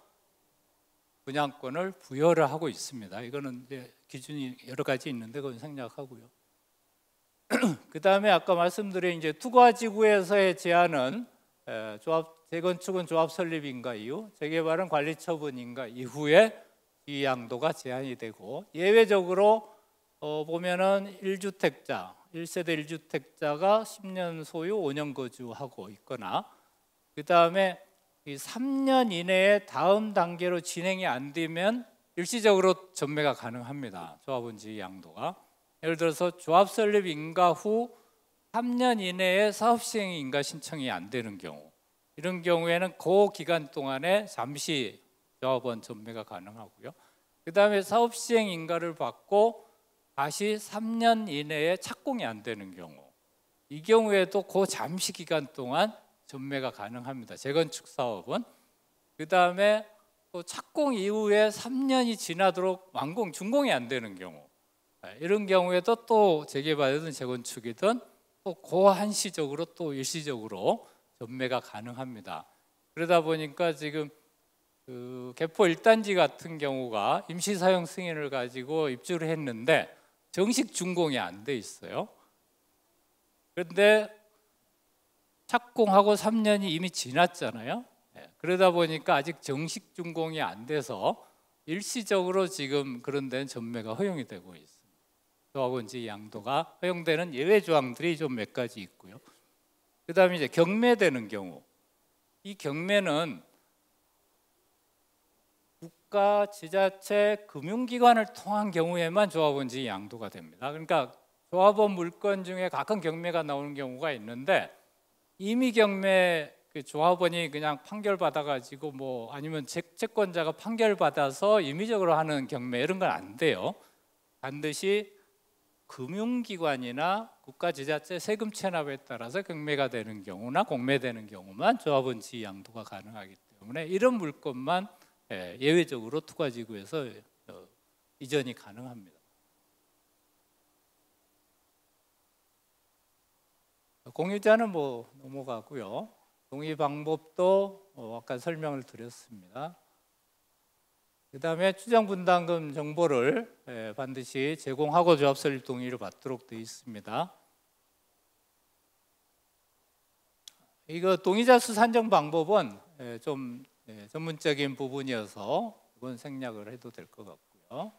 분양권을 부여를 하고 있습니다. 이거는 이제 기준이 여러 가지 있는데 그건 생략하고요. 그다음에 아까 말씀드린 이제 투과지구에서의 제한은 재건축은 조합 설립인가 이후, 재개발은 관리 처분인가 이후에 이 양도가 제한이 되고, 예외적으로 보면은 1주택자, 1세대 1주택자가 10년 소유 5년 거주하고 있거나, 그다음에 이 3년 이내에 다음 단계로 진행이 안 되면 일시적으로 전매가 가능합니다. 조합원지 양도가. 예를 들어서 조합 설립 인가 후 3년 이내에 사업 시행 인가 신청이 안 되는 경우, 이런 경우에는 그 기간 동안에 잠시 조합원 전매가 가능하고요. 그다음에 사업 시행 인가를 받고 다시 3년 이내에 착공이 안 되는 경우, 이 경우에도 그 잠시 기간 동안 전매가 가능합니다. 재건축 사업은. 그다음에 또 착공 이후에 3년이 지나도록 완공, 준공이 안 되는 경우, 이런 경우에도 또 재개발이든 재건축이든 또 고한시적으로 또 일시적으로 전매가 가능합니다. 그러다 보니까 지금 그 개포 1단지 같은 경우가 임시사용 승인을 가지고 입주를 했는데 정식 준공이 안 돼 있어요. 그런데 착공하고 3년이 이미 지났잖아요. 그러다 보니까 아직 정식 준공이 안 돼서 일시적으로 지금 그런 데는 전매가 허용이 되고 있습니다. 조합원지 양도가 허용되는 예외 조항들이 좀 몇 가지 있고요. 그다음에 이제 경매되는 경우, 이 경매는 국가, 지자체, 금융기관을 통한 경우에만 조합원지 양도가 됩니다. 그러니까 조합원 물건 중에 가끔 경매가 나오는 경우가 있는데, 임의 경매 그 조합원이 그냥 판결 받아가지고 뭐 아니면 채권자가 판결 받아서 임의적으로 하는 경매, 이런 건 안 돼요. 반드시 금융기관이나 국가, 지자체 세금 체납에 따라서 경매가 되는 경우나 공매되는 경우만 조합원지 양도가 가능하기 때문에 이런 물건만 예외적으로 투과지구에서 이전이 가능합니다. 공유자는 뭐 넘어가고요. 동의 방법도 아까 설명을 드렸습니다. 그다음에 추정분담금 정보를 반드시 제공하고 조합 설립 동의를 받도록 되어 있습니다. 이거 동의자 수 산정 방법은 좀 전문적인 부분이어서 이건 생략을 해도 될 것 같고요.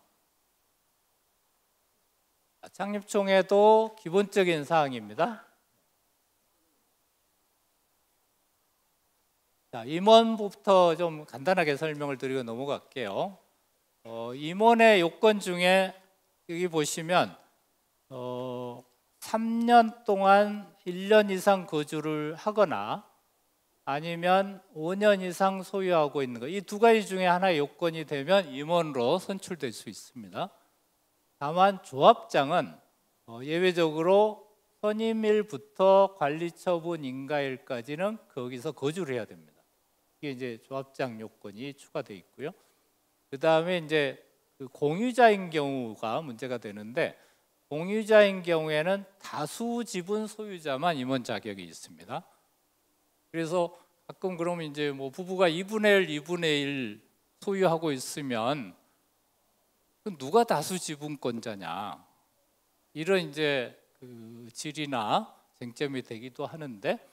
창립총회도 기본적인 사항입니다. 자, 임원부터 좀 간단하게 설명을 드리고 넘어갈게요. 임원의 요건 중에 여기 보시면 3년 동안 1년 이상 거주를 하거나 아니면 5년 이상 소유하고 있는 것, 이 두 가지 중에 하나의 요건이 되면 임원으로 선출될 수 있습니다. 다만 조합장은 예외적으로 선임일부터 관리처분 인가일까지는 거기서 거주를 해야 됩니다. 이게 이제 조합장 요건이 추가되어 있고요. 그 다음에 이제 그 공유자인 경우가 문제가 되는데, 공유자인 경우에는 다수 지분 소유자만 임원 자격이 있습니다. 그래서 가끔 그러면 이제 뭐 부부가 2분의 1, 2분의 1 소유하고 있으면 누가 다수 지분권자냐, 이런 이제 그 질의나 쟁점이 되기도 하는데,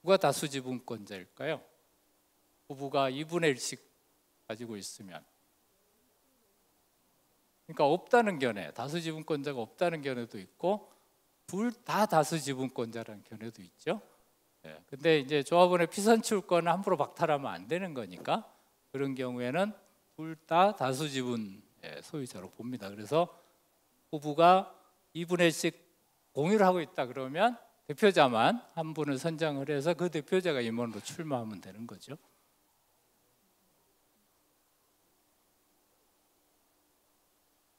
누가 다수 지분권자일까요? 부부가 2분의 1씩 가지고 있으면, 그러니까 없다는 견해, 다수 지분권자가 없다는 견해도 있고 둘 다 다수 지분권자라는 견해도 있죠. 근데 이제 조합원의 피선출권을 함부로 박탈하면 안 되는 거니까 그런 경우에는 둘 다 다수 지분 소유자로 봅니다. 그래서 부부가 2분의 1씩 공유를 하고 있다 그러면 대표자만 한 분을 선정을 해서 그 대표자가 임원으로 출마하면 되는 거죠.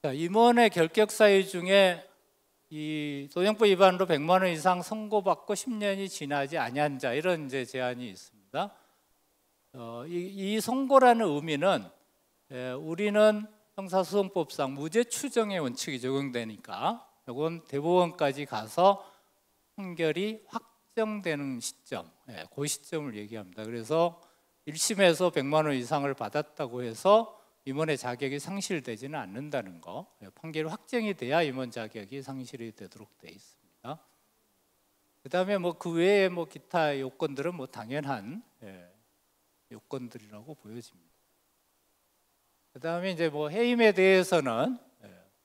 자, 임원의 결격 사유 중에 이 도정법 위반으로 100만 원 이상 선고받고 10년이 지나지 아니한 자, 이런 이제 제한이 있습니다. 이 선고라는 의미는 우리는 형사소송법상 무죄 추정의 원칙이 적용되니까 이건 대법원까지 가서 판결이 확정되는 시점, 그 시점을 얘기합니다. 그래서 1심에서 100만 원 이상을 받았다고 해서 임원의 자격이 상실되지는 않는다는 거, 판결이 확정이 돼야 임원 자격이 상실이 되도록 되어 있습니다. 그다음에 뭐 그 외에 뭐 기타 요건들은 뭐 당연한 요건들이라고 보여집니다. 그다음에 이제 뭐 해임에 대해서는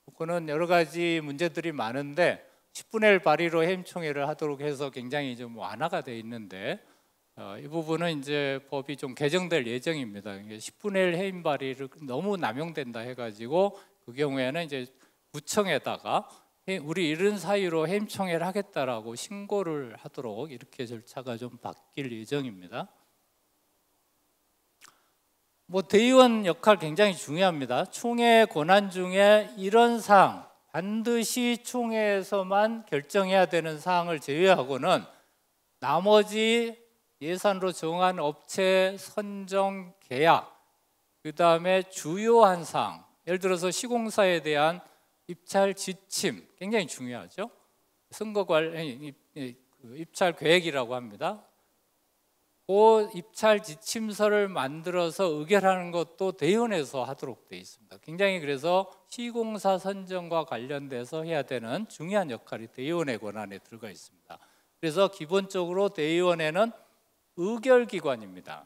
그거는 여러 가지 문제들이 많은데 10분의 1 발의로 해임 총회를 하도록 해서 굉장히 좀 완화가 돼 있는데 이 부분은 이제 법이 좀 개정될 예정입니다. 10분의 1 해임 발의를 너무 남용된다 해가지고 그 경우에는 이제 구청에다가 우리 이런 사유로 해임 총회를 하겠다라고 신고를 하도록 이렇게 절차가 좀 바뀔 예정입니다. 뭐 대의원 역할 굉장히 중요합니다. 총회 권한 중에 이런 사항, 반드시 총회에서만 결정해야 되는 사항을 제외하고는 나머지 예산으로 정한 업체 선정 계약, 그 다음에 주요한 사항, 예를 들어서 시공사에 대한 입찰 지침, 굉장히 중요하죠. 입찰 계획이라고 합니다. 그 입찰 지침서를 만들어서 의결하는 것도 대의원에서 하도록 되어 있습니다. 굉장히 그래서 시공사 선정과 관련돼서 해야 되는 중요한 역할이 대의원의 권한에 들어가 있습니다. 그래서 기본적으로 대의원에는 의결기관입니다.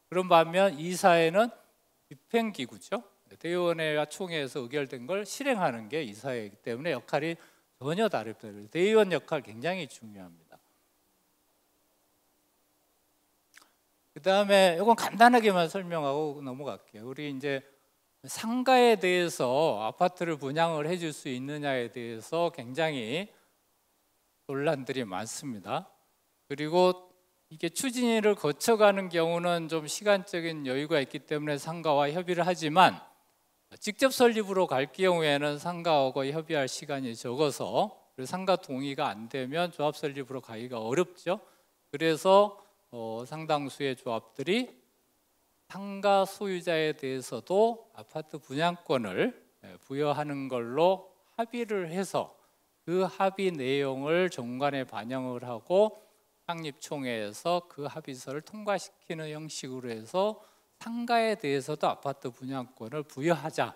그런 반면 이사회는 집행기구죠. 대의원회와 총회에서 의결된 걸 실행하는 게 이사회이기 때문에 역할이 전혀 다릅니다. 대의원 역할 굉장히 중요합니다. 그 다음에 이건 간단하게만 설명하고 넘어갈게요. 우리 이제 상가에 대해서 아파트를 분양을 해줄 수 있느냐에 대해서 굉장히 논란들이 많습니다. 그리고 이게 추진위를 거쳐가는 경우는 좀 시간적인 여유가 있기 때문에 상가와 협의를 하지만 직접 설립으로 갈 경우에는 상가하고 협의할 시간이 적어서 상가 동의가 안 되면 조합 설립으로 가기가 어렵죠. 그래서 상당수의 조합들이 상가 소유자에 대해서도 아파트 분양권을 부여하는 걸로 합의를 해서 그 합의 내용을 정관에 반영을 하고 창립총회에서 그 합의서를 통과시키는 형식으로 해서 상가에 대해서도 아파트 분양권을 부여하자,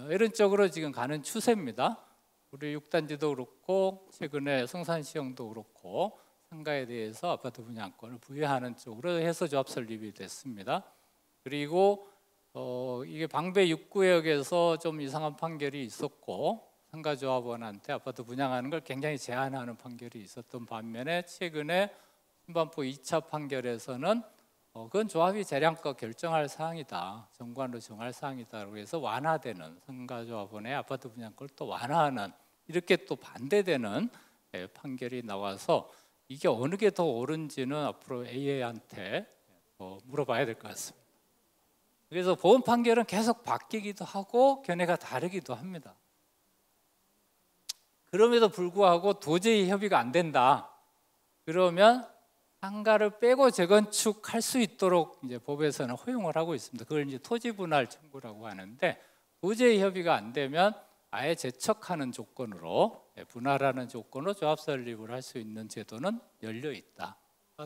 이런 쪽으로 지금 가는 추세입니다. 우리 6단지도 그렇고 최근에 성산시형도 그렇고 상가에 대해서 아파트 분양권을 부여하는 쪽으로 해서 조합 설립이 됐습니다. 그리고 이게 방배 6구역에서 좀 이상한 판결이 있었고 상가조합원한테 아파트 분양하는 걸 굉장히 제한하는 판결이 있었던 반면에 최근에 심판부 2차 판결에서는 그건 조합이 재량껏 결정할 사항이다, 정관으로 정할 사항이다라고 해서 완화되는, 상가조합원의 아파트 분양권을 또 완화하는, 이렇게 또 반대되는 판결이 나와서 이게 어느 게 더 옳은지는 앞으로 AA한테 물어봐야 될 것 같습니다. 그래서 법원 판결은 계속 바뀌기도 하고 견해가 다르기도 합니다. 그럼에도 불구하고 도저히 협의가 안 된다, 그러면 상가를 빼고 재건축할 수 있도록 이제 법에서는 허용을 하고 있습니다. 그걸 이제 토지 분할 청구라고 하는데, 도저히 협의가 안 되면 아예 재척하는 조건으로, 분할하는 조건으로 조합 설립을 할 수 있는 제도는 열려 있다.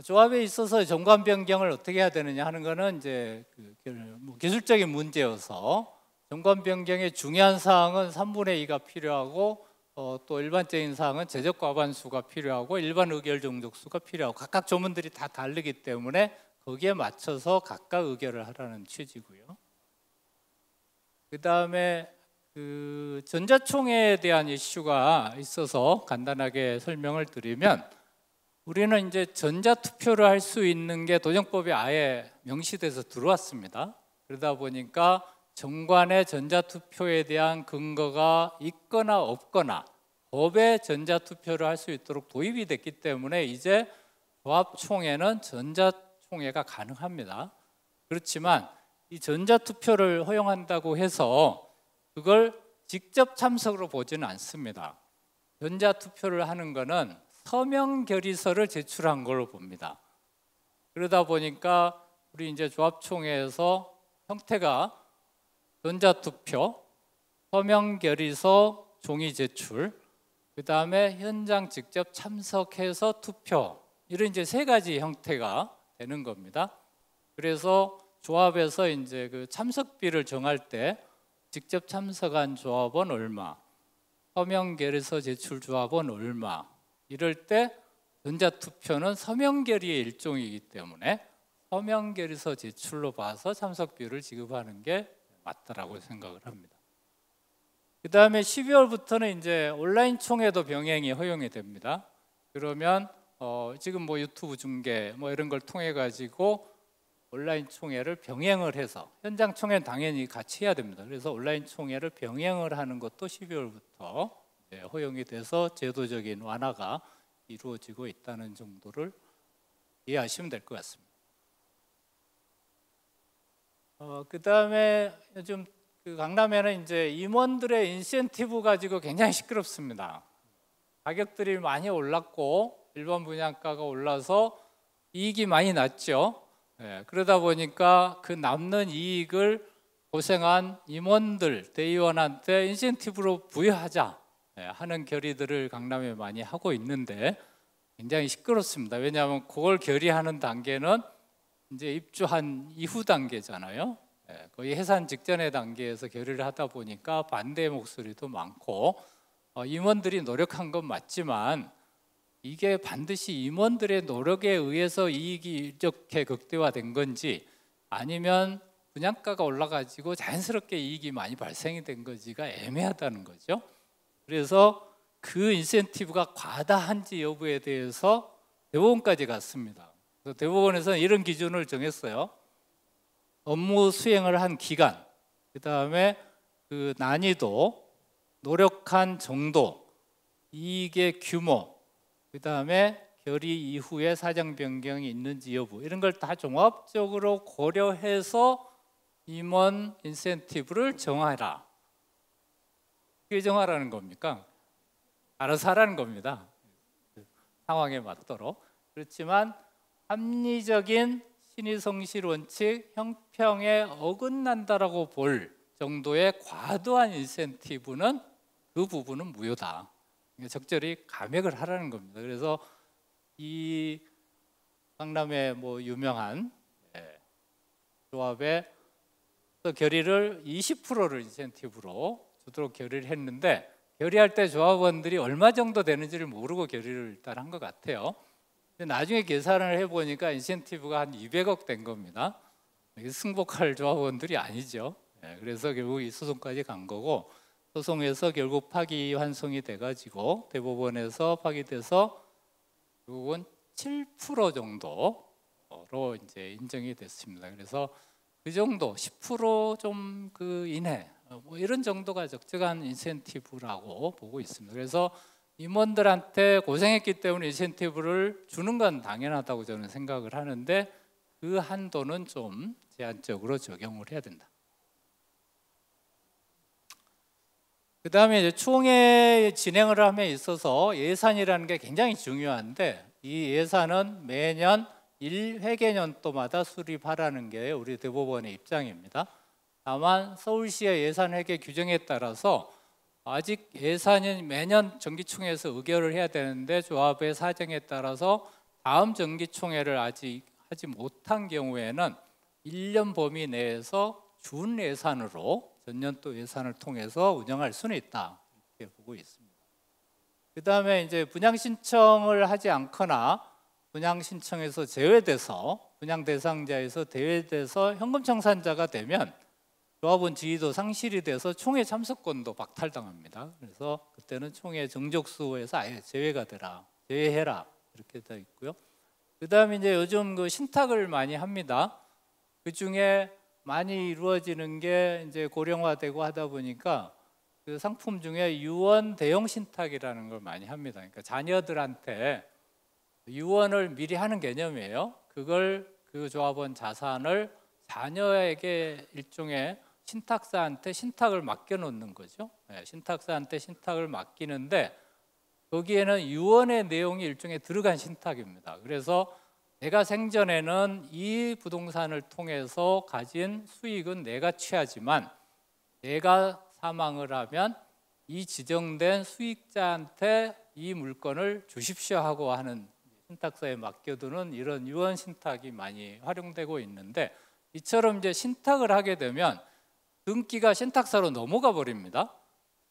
조합에 있어서 정관 변경을 어떻게 해야 되느냐 하는 거는 이제 기술적인 문제여서, 정관 변경의 중요한 사항은 3분의 2가 필요하고 또 일반적인 사항은 제적 과반수가 필요하고 일반 의결 정족수가 필요하고 각각 조문들이 다 다르기 때문에 거기에 맞춰서 각각 의결을 하라는 취지고요. 그 다음에 전자총회에 대한 이슈가 있어서 간단하게 설명을 드리면, 우리는 이제 전자투표를 할 수 있는 게 도정법에 아예 명시돼서 들어왔습니다. 그러다 보니까 정관의 전자투표에 대한 근거가 있거나 없거나 법에 전자투표를 할 수 있도록 도입이 됐기 때문에 이제 조합총회는 전자총회가 가능합니다. 그렇지만 이 전자투표를 허용한다고 해서 그걸 직접 참석으로 보지는 않습니다. 전자투표를 하는 것은 서명 결의서를 제출한 걸로 봅니다. 그러다 보니까 우리 이제 조합총회에서 형태가 전자투표, 서명 결의서 종이 제출, 그 다음에 현장 직접 참석해서 투표, 이런 이제 세 가지 형태가 되는 겁니다. 그래서 조합에서 이제 그 참석비를 정할 때 직접 참석한 조합은 얼마, 서명 결의서 제출 조합은 얼마, 이럴 때 전자투표는 서명 결의의 일종이기 때문에 서명 결의서 제출로 봐서 참석비를 지급하는 게 맞다라고 생각을 합니다. 그 다음에 12월부터는 이제 온라인 총회도 병행이 허용이 됩니다. 그러면 지금 뭐 유튜브 중계 뭐 이런 걸 통해 가지고 온라인 총회를 병행을 해서, 현장 총회는 당연히 같이 해야 됩니다. 그래서 온라인 총회를 병행을 하는 것도 12월부터 허용이 돼서 제도적인 완화가 이루어지고 있다는 정도를 이해하시면 될 것 같습니다. 그 다음에 요즘 그 강남에는 이제 임원들의 인센티브 가지고 굉장히 시끄럽습니다. 가격들이 많이 올랐고 일반 분양가가 올라서 이익이 많이 났죠. 그러다 보니까 그 남는 이익을 고생한 임원들, 대의원한테 인센티브로 부여하자 하는 결의들을 강남에 많이 하고 있는데 굉장히 시끄럽습니다. 왜냐하면 그걸 결의하는 단계는 이제 입주한 이후 단계잖아요. 거의 해산 직전의 단계에서 결의를 하다 보니까 반대 목소리도 많고, 임원들이 노력한 건 맞지만 이게 반드시 임원들의 노력에 의해서 이익이 이렇게 극대화된 건지, 아니면 분양가가 올라가지고 자연스럽게 이익이 많이 발생이 된 건지가 애매하다는 거죠. 그래서 그 인센티브가 과다한지 여부에 대해서 대법원까지 갔습니다. 그래서 대법원에서는 이런 기준을 정했어요. 업무 수행을 한 기간, 그 다음에 그 난이도, 노력한 정도, 이익의 규모, 그 다음에 결의 이후에 사정 변경이 있는지 여부, 이런 걸 다 종합적으로 고려해서 임원 인센티브를 정하라. 그게 정하라는 겁니까? 알아서 하라는 겁니다. 상황에 맞도록. 그렇지만 합리적인 신의성실 원칙, 형평에 어긋난다라고 볼 정도의 과도한 인센티브는 그 부분은 무효다. 적절히 감액을 하라는 겁니다. 그래서 이 강남의 뭐 유명한 조합의 결의를 20%를 인센티브로 주도록 결의를 했는데, 결의할 때 조합원들이 얼마 정도 되는지를 모르고 결의를 일단 한 것 같아요. 근데 나중에 계산을 해보니까 인센티브가 한 200억 된 겁니다. 승복할 조합원들이 아니죠. 그래서 결국 이 소송까지 간 거고, 소송에서 결국 파기환송이 돼가지고 대법원에서 파기돼서 결국은 7% 정도로 이제 인정이 됐습니다. 그래서 그 정도 10% 좀 그 이내 뭐 이런 정도가 적절한 인센티브라고 보고 있습니다. 그래서 임원들한테 고생했기 때문에 인센티브를 주는 건 당연하다고 저는 생각을 하는데, 그 한도는 좀 제한적으로 적용을 해야 된다. 그 다음에 이제 총회 진행을 함에 있어서 예산이라는 게 굉장히 중요한데, 이 예산은 매년 1회계년도마다 수립하라는 게 우리 대법원의 입장입니다. 다만 서울시의 예산회계 규정에 따라서 아직 예산은 매년 정기총회에서 의결을 해야 되는데, 조합의 사정에 따라서 다음 정기총회를 아직 하지 못한 경우에는 1년 범위 내에서 준 예산으로 전년도 예산을 통해서 운영할 수는 있다, 이렇게 보고 있습니다. 그 다음에 이제 분양 신청을 하지 않거나 분양 신청에서 제외돼서, 분양 대상자에서 제외돼서 현금 청산자가 되면 조합원 지위도 상실이 돼서 총회 참석권도 박탈당합니다. 그래서 그때는 총회 정족수에서 아예 제외가 되라, 제외해라, 이렇게 되어 있고요. 그 다음에 이제 요즘 그 신탁을 많이 합니다. 그 중에 많이 이루어지는 게 이제 고령화되고 하다 보니까 그 상품 중에 유언 대용 신탁이라는 걸 많이 합니다. 그러니까 자녀들한테 유언을 미리 하는 개념이에요. 그걸 그 조합원 자산을 자녀에게 일종의 신탁사한테 신탁을 맡겨놓는 거죠. 신탁사한테 신탁을 맡기는데 거기에는 유언의 내용이 일종의 들어간 신탁입니다. 그래서 내가 생전에는 이 부동산을 통해서 가진 수익은 내가 취하지만 내가 사망을 하면 이 지정된 수익자한테 이 물건을 주십시오 하고 하는 신탁서에 맡겨두는 이런 유언 신탁이 많이 활용되고 있는데, 이처럼 이제 신탁을 하게 되면 등기가 신탁사로 넘어가 버립니다.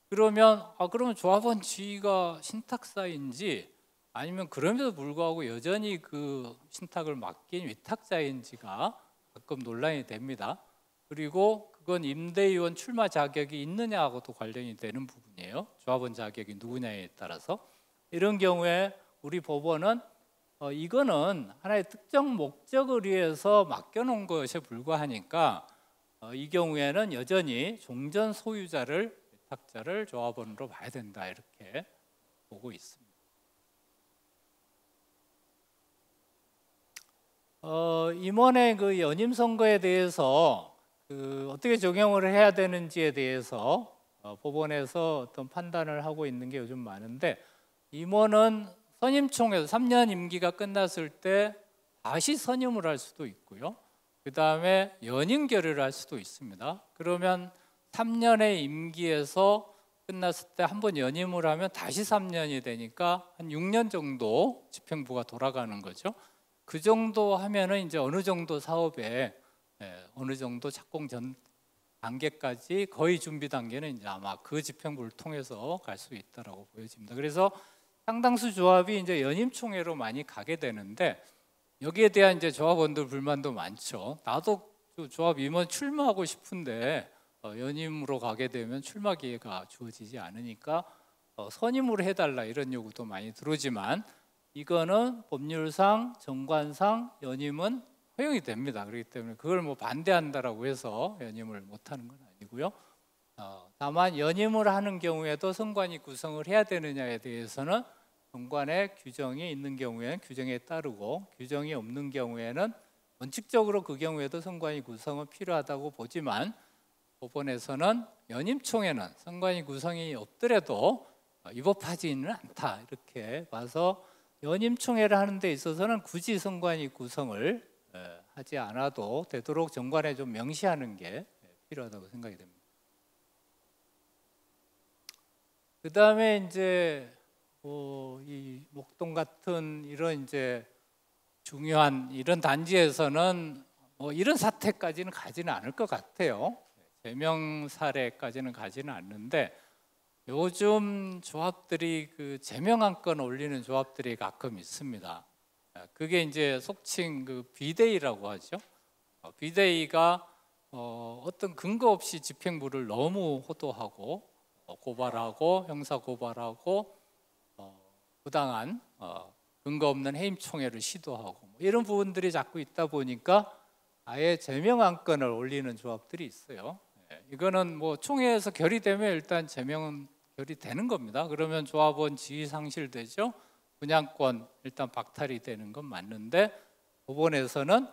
그러면 그러면 조합원 지위가 신탁사인지 아니면 그럼에도 불구하고 여전히 그 신탁을 맡긴 위탁자인지가 가끔 논란이 됩니다. 그리고 그건 임대의원 출마 자격이 있느냐하고도 관련이 되는 부분이에요. 조합원 자격이 누구냐에 따라서. 이런 경우에 우리 법원은 이거는 하나의 특정 목적을 위해서 맡겨놓은 것에 불과하니까 이 경우에는 여전히 종전 소유자를, 위탁자를 조합원으로 봐야 된다, 이렇게 보고 있습니다. 임원의 그 연임 선거에 대해서 어떻게 적용을 해야 되는지에 대해서 법원에서 어떤 판단을 하고 있는 게 요즘 많은데, 임원은 선임총회에서 3년 임기가 끝났을 때 다시 선임을 할 수도 있고요. 그 다음에 연임 결의를 할 수도 있습니다. 그러면 3년의 임기에서 끝났을 때 한 번 연임을 하면 다시 3년이 되니까 한 6년 정도 집행부가 돌아가는 거죠. 그 정도 하면은 이제 어느 정도 사업에 어느 정도 착공 전 단계까지 거의 준비 단계는 이제 아마 그 집행부를 통해서 갈 수 있다라고 보여집니다. 그래서 상당수 조합이 이제 연임 총회로 많이 가게 되는데, 여기에 대한 이제 조합원들 불만도 많죠. 나도 조합 임원 출마하고 싶은데 연임으로 가게 되면 출마 기회가 주어지지 않으니까 선임으로 해달라, 이런 요구도 많이 들어오지만, 이거는 법률상, 정관상 연임은 허용이 됩니다. 그렇기 때문에 그걸 뭐 반대한다라고 해서 연임을 못하는 건 아니고요. 다만 연임을 하는 경우에도 선관위 구성을 해야 되느냐에 대해서는 정관에 규정이 있는 경우에는 규정에 따르고, 규정이 없는 경우에는 원칙적으로 그 경우에도 선관위 구성은 필요하다고 보지만, 법원에서는 연임총회는 선관위 구성이 없더라도 위법하지는 않다, 이렇게 봐서 연임총회를 하는 데 있어서는 굳이 선관위 구성을 하지 않아도 되도록 정관에 좀 명시하는 게 필요하다고 생각이 됩니다. 그 다음에 이제 이 목동 같은 이런 이제 중요한 이런 단지에서는 이런 사태까지는 가지는 않을 것 같아요. 제명 사례까지는 가지는 않는데, 요즘 조합들이 그 제명안건 올리는 조합들이 가끔 있습니다. 그게 이제 속칭 그 비대위라고 하죠. 비대위가 어떤 근거 없이 집행부를 너무 호도하고 고발하고 형사 고발하고 부당한 근거 없는 해임 총회를 시도하고 이런 부분들이 자꾸 있다 보니까 아예 제명 안건을 올리는 조합들이 있어요. 이거는 뭐 총회에서 결의되면 일단 제명은 결의되는 겁니다. 그러면 조합원 지위 상실되죠. 분양권 일단 박탈이 되는 건 맞는데, 법원에서는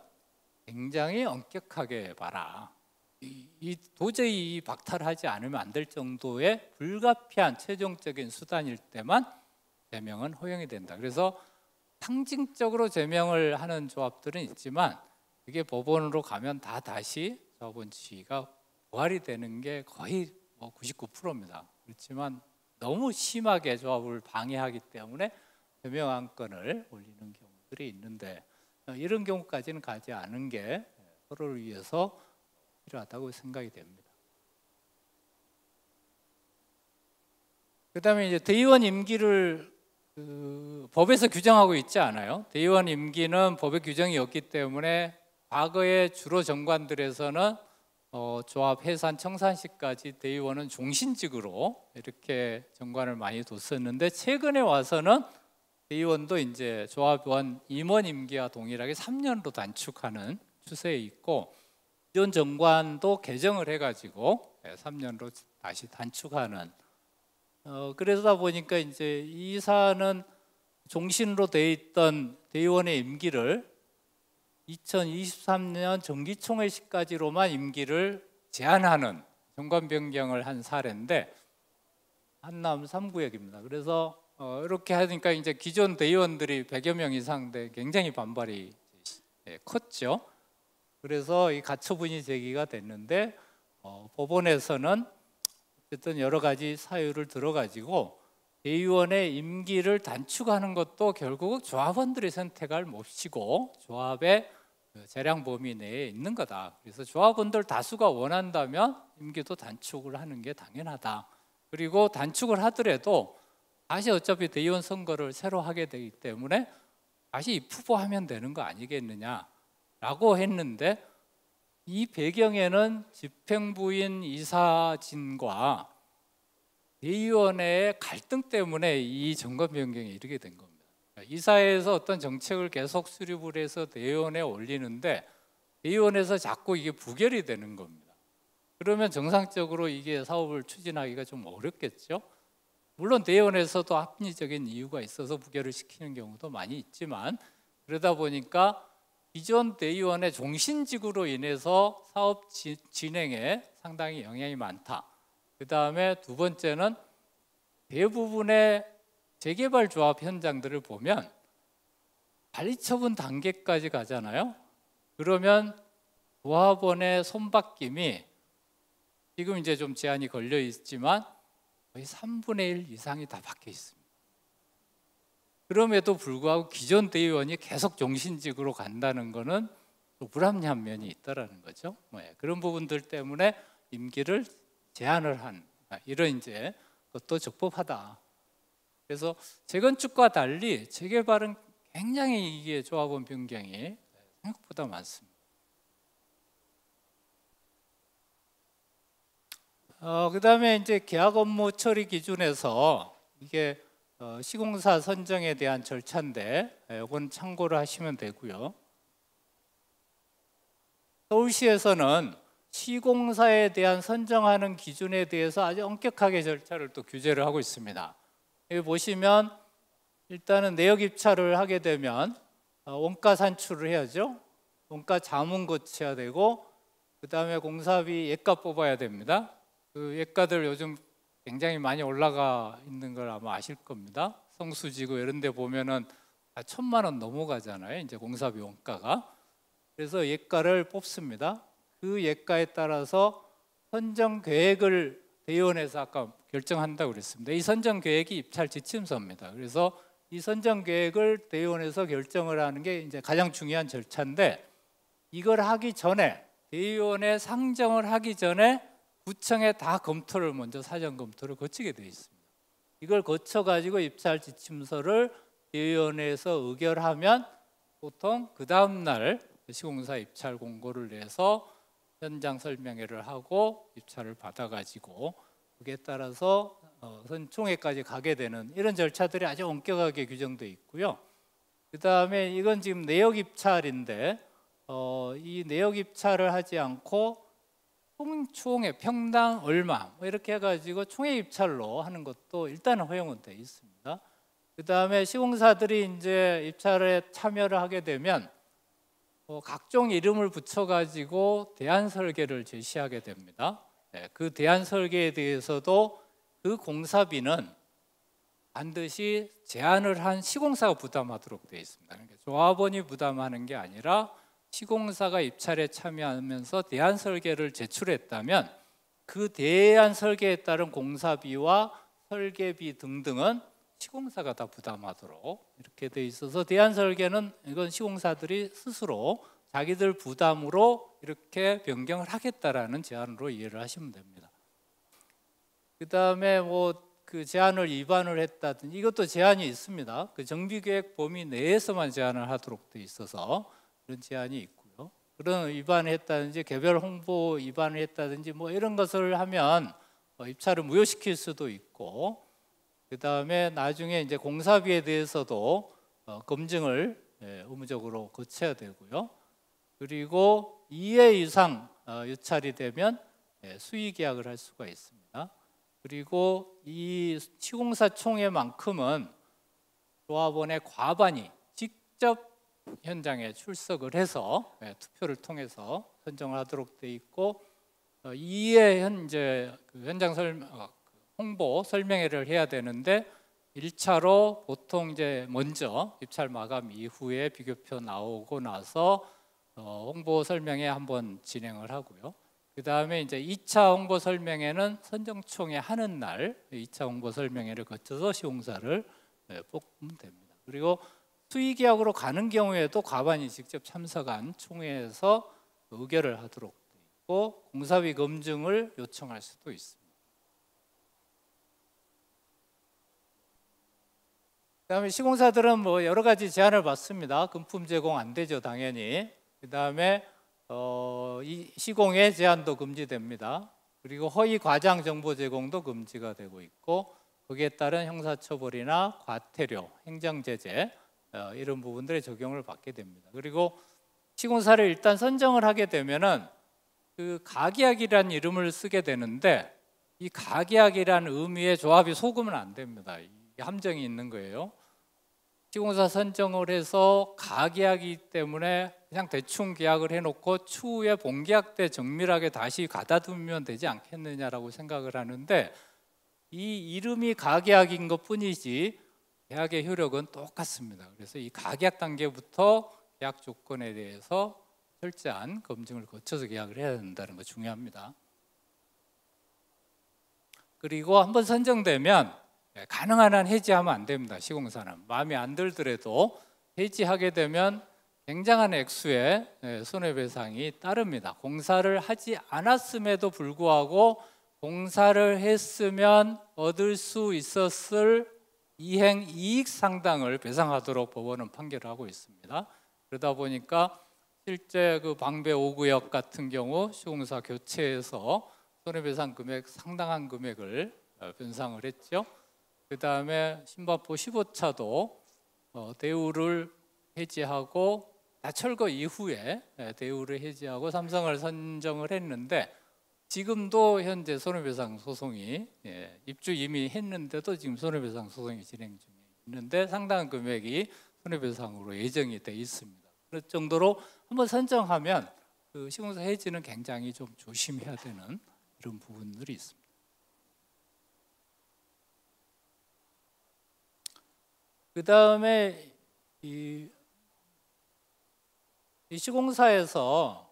굉장히 엄격하게 봐라. 도저히 박탈하지 않으면 안 될 정도의 불가피한 최종적인 수단일 때만 제명은 허용이 된다. 그래서 상징적으로 제명을 하는 조합들은 있지만, 그게 법원으로 가면 다시 조합원 지위가 부활이 되는 게 거의 99%입니다. 그렇지만 너무 심하게 조합을 방해하기 때문에 제명 안건을 올리는 경우들이 있는데, 이런 경우까지는 가지 않은 게 서로를 위해서 필요하다고 생각이 됩니다. 그다음에 이제 대의원 임기를 법에서 규정하고 있지 않아요. 대의원 임기는 법에 규정이 없기 때문에 과거에 주로 정관들에서는 조합 해산 청산시까지 대의원은 종신직으로 이렇게 정관을 많이 뒀었는데, 최근에 와서는 대의원도 이제 조합원 임원 임기와 동일하게 3년으로 단축하는 추세에 있고, 기존 정관도 개정을 해가지고 3년으로 다시 단축하는. 그러다 보니까 이제 이 사안은 종신으로 돼 있던 대의원의 임기를 2023년 정기총회 시까지로만 임기를 제한하는 정관 변경을 한 사례인데 한남 3구역입니다. 그래서 이렇게 하니까 이제 기존 대의원들이 100여 명 이상 돼 굉장히 반발이 컸죠. 그래서 이 가처분이 제기가 됐는데 법원에서는 어쨌든 여러 가지 사유를 들어가지고 대의원의 임기를 단축하는 것도 결국 조합원들이 선택할 몫이고 조합의 재량 범위 내에 있는 거다. 그래서 조합원들 다수가 원한다면 임기도 단축을 하는 게 당연하다. 그리고 단축을 하더라도 다시 어차피 대의원 선거를 새로 하게 되기 때문에 다시 입후보하면 되는 거 아니겠느냐라고 했는데 이 배경에는 집행부인 이사진과 대의원의 갈등 때문에 이 정권 변경에 이르게 된 겁니다. 이사회에서 어떤 정책을 계속 수립을 해서 대의원에 올리는데 대의원에서 자꾸 이게 부결이 되는 겁니다. 그러면 정상적으로 이게 사업을 추진하기가 좀 어렵겠죠. 물론 대의원에서도 합리적인 이유가 있어서 부결을 시키는 경우도 많이 있지만 그러다 보니까 기존 대의원의 종신직으로 인해서 사업 진행에 상당히 영향이 많다. 그 다음에 두 번째는 대부분의 재개발 조합 현장들을 보면 관리처분 단계까지 가잖아요. 그러면 조합원의 손바뀜이 지금 이제 좀 제한이 걸려 있지만 거의 3분의 1 이상이 다 박혀 있습니다. 그럼에도 불구하고 기존 대의원이 계속 종신직으로 간다는 것은 또 불합리한 면이 있다라는 거죠. 그런 부분들 때문에 임기를 제한을 한 이런 이제 것도 적법하다. 그래서 재건축과 달리 재개발은 굉장히 이게 조합원 변경이 생각보다 많습니다. 그다음에 이제 계약 업무 처리 기준에서 이게 시공사 선정에 대한 절차인데 이건 참고를 하시면 되고요. 서울시에서는 시공사에 대한 선정하는 기준에 대해서 아주 엄격하게 절차를 또 규제를 하고 있습니다. 여기 보시면 일단은 내역 입찰을 하게 되면 원가 산출을 해야죠. 원가 자문 거쳐야 되고 그 다음에 공사비 예가 뽑아야 됩니다. 그 예가들 요즘 굉장히 많이 올라가 있는 걸 아마 아실 겁니다. 성수지구 이런 데 보면은 1,000만 원 넘어가잖아요. 이제 공사비 원가가. 그래서 예가를 뽑습니다. 그 예가에 따라서 선정 계획을 대의원에서 아까 결정한다고 그랬습니다. 이 선정 계획이 입찰 지침서입니다. 그래서 이 선정 계획을 대의원에서 결정을 하는 게 이제 가장 중요한 절차인데 이걸 하기 전에 대의원에 상정을 하기 전에 구청에 다 검토를 먼저 사전 검토를 거치게 되어 있습니다. 이걸 거쳐 가지고 입찰 지침서를 대의원에서 의결하면 보통 그 다음 날 시공사 입찰 공고를 내서 현장 설명회를 하고 입찰을 받아가지고 그에 따라서 총회까지 가게 되는 이런 절차들이 아주 엄격하게 규정되어 있고요. 그 다음에 이건 지금 내역 입찰인데 이 내역 입찰을 하지 않고 총회 평당 얼마 이렇게 해가지고 총회 입찰로 하는 것도 일단은 허용은 되어 있습니다. 그 다음에 시공사들이 이제 입찰에 참여를 하게 되면 각종 이름을 붙여가지고 대안 설계를 제시하게 됩니다. 그 대안 설계에 대해서도 그 공사비는 반드시 제안을 한 시공사가 부담하도록 되어 있습니다. 그러니까 조합원이 부담하는 게 아니라 시공사가 입찰에 참여하면서 대안 설계를 제출했다면 그 대안 설계에 따른 공사비와 설계비 등등은 시공사가 다 부담하도록 이렇게 돼 있어서 대안 설계는 이건 시공사들이 스스로 자기들 부담으로 이렇게 변경을 하겠다라는 제안으로 이해를 하시면 됩니다. 그 다음에 뭐 그 제안을 위반을 했다든지 이것도 제한이 있습니다. 그 정비계획 범위 내에서만 제안을 하도록 돼 있어서 그런 제한이 있고요. 그런 위반을 했다든지 개별 홍보 위반을 했다든지 뭐 이런 것을 하면 입찰을 무효시킬 수도 있고 그 다음에 나중에 이제 공사비에 대해서도 검증을 의무적으로 거쳐야 되고요. 그리고 2회 이상 유찰이 되면 수의계약을 할 수가 있습니다. 그리고 이 시공사 총회만큼은 조합원의 과반이 직접 현장에 출석을 해서 투표를 통해서 선정을 하도록 돼 있고 이에 현재 그 현장 홍보 설명회를 해야 되는데 1차로 보통 이제 먼저 입찰 마감 이후에 비교표 나오고 나서 홍보 설명회 한번 진행을 하고요. 그 다음에 이제 2차 홍보 설명회는 선정총회 하는 날 2차 홍보 설명회를 거쳐서 시공사를 뽑으면 됩니다. 그리고 수의계약으로 가는 경우에도 과반이 직접 참석한 총회에서 의결을 하도록 되어 있고 공사비 검증을 요청할 수도 있습니다. 그다음에 시공사들은 뭐 여러 가지 제안을 받습니다. 금품 제공 안 되죠, 당연히. 그다음에 이 시공의 제한도 금지됩니다. 그리고 허위 과장 정보 제공도 금지가 되고 있고 거기에 따른 형사처벌이나 과태료, 행정제재 이런 부분들의 적용을 받게 됩니다. 그리고 시공사를 일단 선정을 하게 되면은 그 가계약이라는 이름을 쓰게 되는데 이 가계약이라는 의미의 조합이 속으면 안 됩니다. 이게 함정이 있는 거예요. 시공사 선정을 해서 가계약이기 때문에 그냥 대충 계약을 해놓고 추후에 본계약 때 정밀하게 다시 가다두면 되지 않겠느냐라고 생각을 하는데 이 이름이 가계약인 것뿐이지 계약의 효력은 똑같습니다. 그래서 이 가계약 단계부터 계약 조건에 대해서 철저한 검증을 거쳐서 계약을 해야 된다는 거 중요합니다. 그리고 한번 선정되면 가능한 한 해지하면 안 됩니다. 시공사는 마음에 안 들더라도 해지하게 되면 굉장한 액수의 손해배상이 따릅니다. 공사를 하지 않았음에도 불구하고 공사를 했으면 얻을 수 있었을 이행 이익 상당을 배상하도록 법원은 판결을 하고 있습니다. 그러다 보니까 실제 그 방배 5구역 같은 경우 시공사 교체에서 손해배상 금액 상당한 금액을 변상을 했죠. 그 다음에 신바포 15차도 대우를 해지하고 철거 이후에 대우를 해지하고 삼성을 선정을 했는데 지금도 현재 손해배상 소송이 입주 이미 했는데도 지금 손해배상 소송이 진행 중에 있는데 상당한 금액이 손해배상으로 예정이 돼 있습니다. 그럴 정도로 한번 선정하면 그 시공사 해지는 굉장히 좀 조심해야 되는 이런 부분들이 있습니다. 그 다음에 이 시공사에서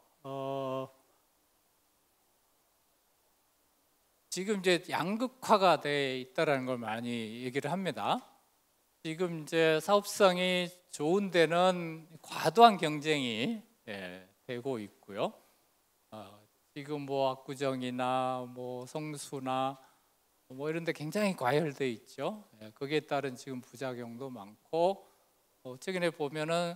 지금 이제 양극화가 돼 있다라는 걸 많이 얘기를 합니다. 지금 이제 사업성이 좋은 데는 과도한 경쟁이 되고 있고요. 지금 뭐 압구정이나 뭐 성수나 뭐 이런 데 굉장히 과열돼 있죠. 거기에 따른 지금 부작용도 많고 최근에 보면은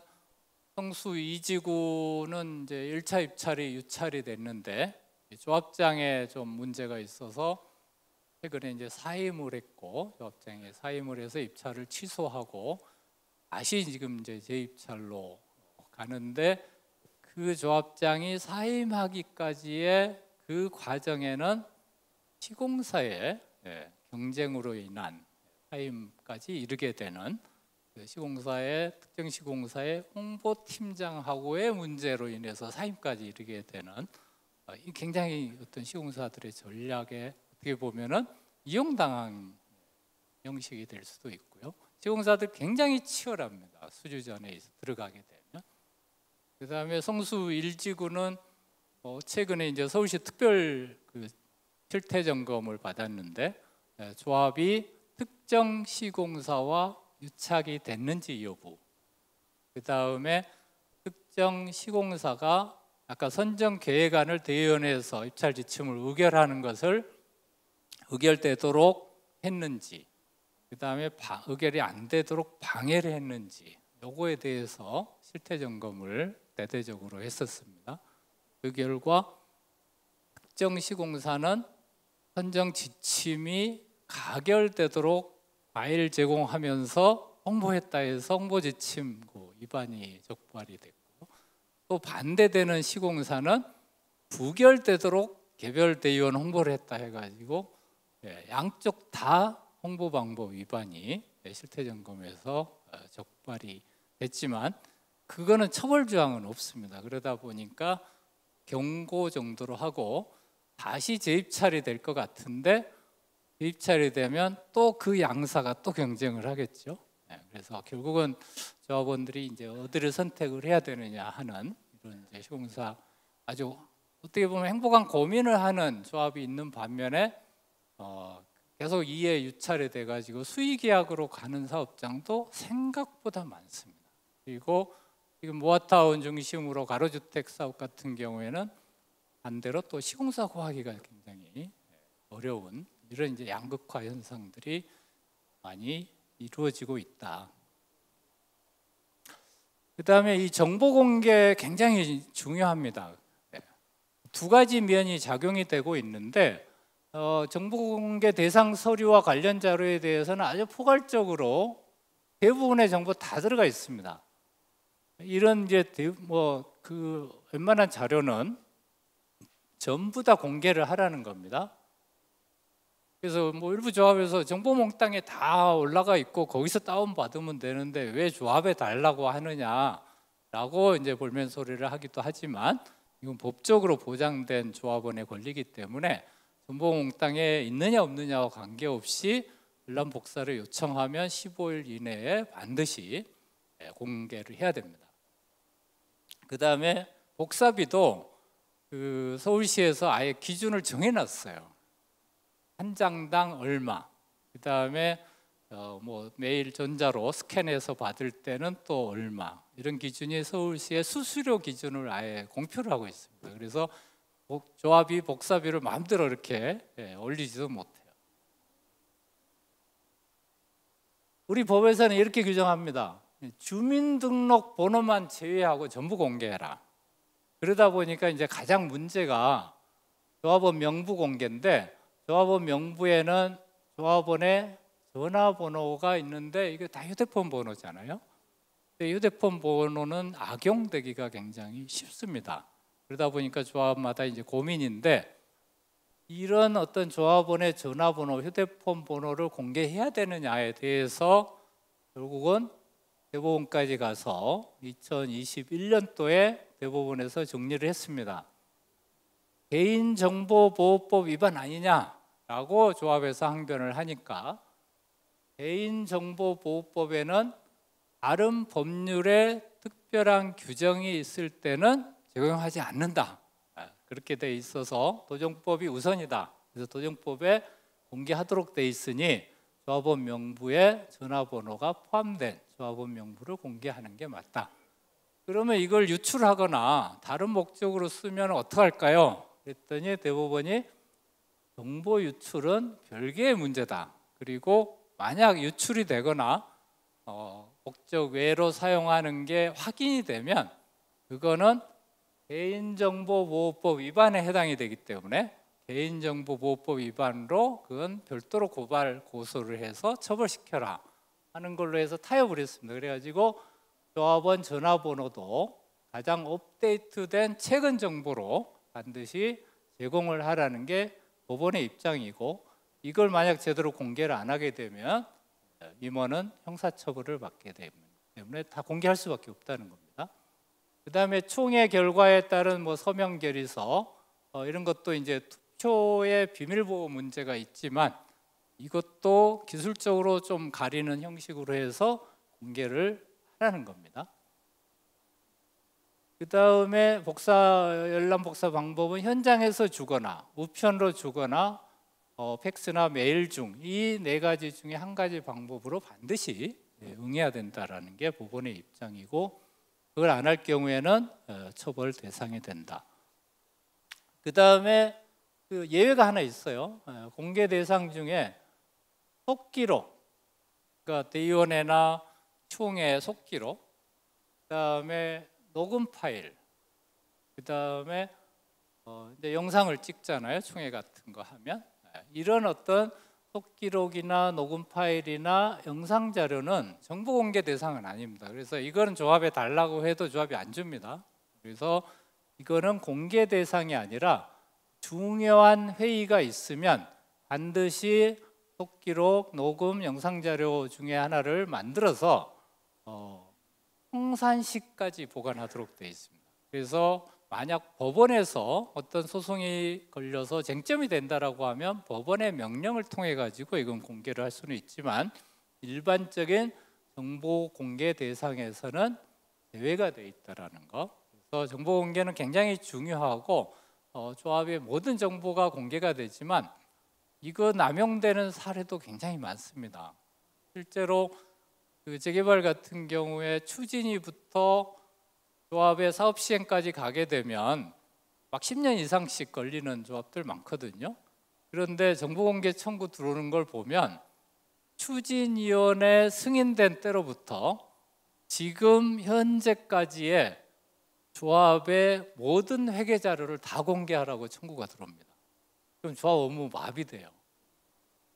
성수 2지구는 이제 1차 입찰이 유찰이 됐는데 조합장에 좀 문제가 있어서 최근에 이제 사임을 했고 조합장에 사임을 해서 입찰을 취소하고 다시 지금 이제 재입찰로 가는데 그 조합장이 사임하기까지의 그 과정에는 시공사의 경쟁으로 인한 사임까지 이르게 되는 시공사의 특정 시공사의 홍보팀장하고의 문제로 인해서 사임까지 이르게 되는 이 굉장히 어떤 시공사들의 전략에 어떻게 보면은 이용당한 형식이 될 수도 있고요. 시공사들 굉장히 치열합니다. 수주전에 들어가게 되면. 그 다음에 성수 1지구는 최근에 이제 서울시 특별 그 실태 점검을 받았는데 조합이 특정 시공사와 유착이 됐는지 여부, 그 다음에 특정 시공사가 아까 선정 계획안을 대의원에서 입찰 지침을 의결하는 것을 의결되도록 했는지, 그 다음에 의결이 안 되도록 방해를 했는지, 요거에 대해서 실태 점검을 대대적으로 했었습니다. 그 결과 특정 시공사는 선정 지침이 가결되도록 파일 제공하면서 홍보했다 해서 홍보 지침 위반이 적발이 됐고, 또 반대되는 시공사는 부결되도록 개별 대의원 홍보를 했다 해가지고 양쪽 다 홍보 방법 위반이 실태 점검에서 적발이 됐지만 그거는 처벌 조항은 없습니다. 그러다 보니까 경고 정도로 하고 다시 재입찰이 될 것 같은데 재입찰이 되면 또 그 양사가 또 경쟁을 하겠죠. 그래서 결국은 조합원들이 이제 어디를 선택을 해야 되느냐 하는 이런 이제 시공사 아주 어떻게 보면 행복한 고민을 하는 조합이 있는 반면에 계속 이해 유찰이 돼가지고 수의계약으로 가는 사업장도 생각보다 많습니다. 그리고 지금 모아타운 중심으로 가로주택 사업 같은 경우에는 반대로 또 시공사 구하기가 굉장히 어려운 이런 이제 양극화 현상들이 많이 이루어지고 있다. 그 다음에 이 정보 공개 굉장히 중요합니다. 두 가지 면이 작용이 되고 있는데 정보 공개 대상 서류와 관련 자료에 대해서는 아주 포괄적으로 대부분의 정보 다 들어가 있습니다. 이런 이제 웬만한 자료는 전부 다 공개를 하라는 겁니다. 그래서 일부 조합에서 정보 몽땅에 다 올라가 있고 거기서 다운 받으면 되는데 왜 조합에 달라고 하느냐라고 이제 볼멘 소리를 하기도 하지만 이건 법적으로 보장된 조합원의 권리이기 때문에 정보 몽땅에 있느냐 없느냐와 관계없이 열람 복사를 요청하면 15일 이내에 반드시 공개를 해야 됩니다. 그 다음에 복사비도 서울시에서 아예 기준을 정해놨어요. 한 장당 얼마. 그 다음에 메일 전자로 스캔해서 받을 때는 또 얼마. 이런 기준이 서울시의 수수료 기준을 아예 공표를 하고 있습니다. 그래서 조합이 복사비를 마음대로 이렇게 올리지도 못해요. 우리 법에서는 이렇게 규정합니다. 주민등록번호만 제외하고 전부 공개해라. 그러다 보니까 이제 가장 문제가 조합원 명부 공개인데 조합원 명부에는 조합원의 전화번호가 있는데 이게 다 휴대폰 번호잖아요. 근데 휴대폰 번호는 악용되기가 굉장히 쉽습니다. 그러다 보니까 조합마다 이제 고민인데 이런 어떤 조합원의 전화번호, 휴대폰 번호를 공개해야 되느냐에 대해서 결국은 대법원까지 가서 2021년도에 대법원에서 정리를 했습니다. 개인정보보호법 위반 아니냐라고 조합에서 항변을 하니까 개인정보보호법에는 다른 법률에 특별한 규정이 있을 때는 적용하지 않는다. 그렇게 돼 있어서 도정법이 우선이다. 그래서 도정법에 공개하도록 돼 있으니 조합원 명부에 전화번호가 포함된 조합원 명부를 공개하는 게 맞다. 그러면 이걸 유출하거나 다른 목적으로 쓰면 어떡할까요? 그랬더니 대법원이 정보 유출은 별개의 문제다. 그리고 만약 유출이 되거나 목적 외로 사용하는 게 확인이 되면 그거는 개인정보보호법 위반에 해당이 되기 때문에 개인정보보호법 위반으로 그건 별도로 고소를 해서 처벌시켜라 하는 걸로 해서 타협을 했습니다. 그래가지고 조합원 전화번호도 가장 업데이트된 최근 정보로 반드시 제공을 하라는 게 법원의 입장이고 이걸 만약 제대로 공개를 안 하게 되면 임원은 형사처벌을 받게 되기 때문에 다 공개할 수밖에 없다는 겁니다. 그 다음에 총회 결과에 따른 서명 결의서 이런 것도 이제 투표의 비밀보호 문제가 있지만 이것도 기술적으로 좀 가리는 형식으로 해서 공개를 하라는 겁니다. 그 다음에 열람 복사 방법은 현장에서 주거나 우편으로 주거나 팩스나 메일 중 이 네 가지 중에 한 가지 방법으로 반드시 응해야 된다라는 게 법원의 입장이고 그걸 안 할 경우에는 처벌 대상이 된다. 그 다음에 예외가 하나 있어요. 공개 대상 중에 속기록, 그러니까 대의원회나 총회 속기록, 그 다음에 녹음 파일, 그 다음에 이제 영상을 찍잖아요. 총회 같은 거 하면 이런 어떤 속기록이나 녹음 파일이나 영상 자료는 정보 공개 대상은 아닙니다. 그래서 이거는 조합에 달라고 해도 조합이 안 줍니다. 그래서 이거는 공개 대상이 아니라 중요한 회의가 있으면 반드시 속기록, 녹음, 영상 자료 중에 하나를 만들어서 평산시까지 보관하도록 되어 있습니다. 그래서 만약 법원에서 어떤 소송이 걸려서 쟁점이 된다라고 하면 법원의 명령을 통해 가지고 이건 공개를 할 수는 있지만 일반적인 정보 공개 대상에서는 제외가 돼 있다라는 거. 그래서 정보 공개는 굉장히 중요하고 조합의 모든 정보가 공개가 되지만 이거 남용되는 사례도 굉장히 많습니다. 실제로 그 재개발 같은 경우에 추진위부터 조합의 사업 시행까지 가게 되면 막 10년 이상씩 걸리는 조합들 많거든요. 그런데 정보공개 청구 들어오는 걸 보면 추진위원회 승인된 때로부터 지금 현재까지의 조합의 모든 회계 자료를 다 공개하라고 청구가 들어옵니다. 그럼 조합 업무 마비돼요.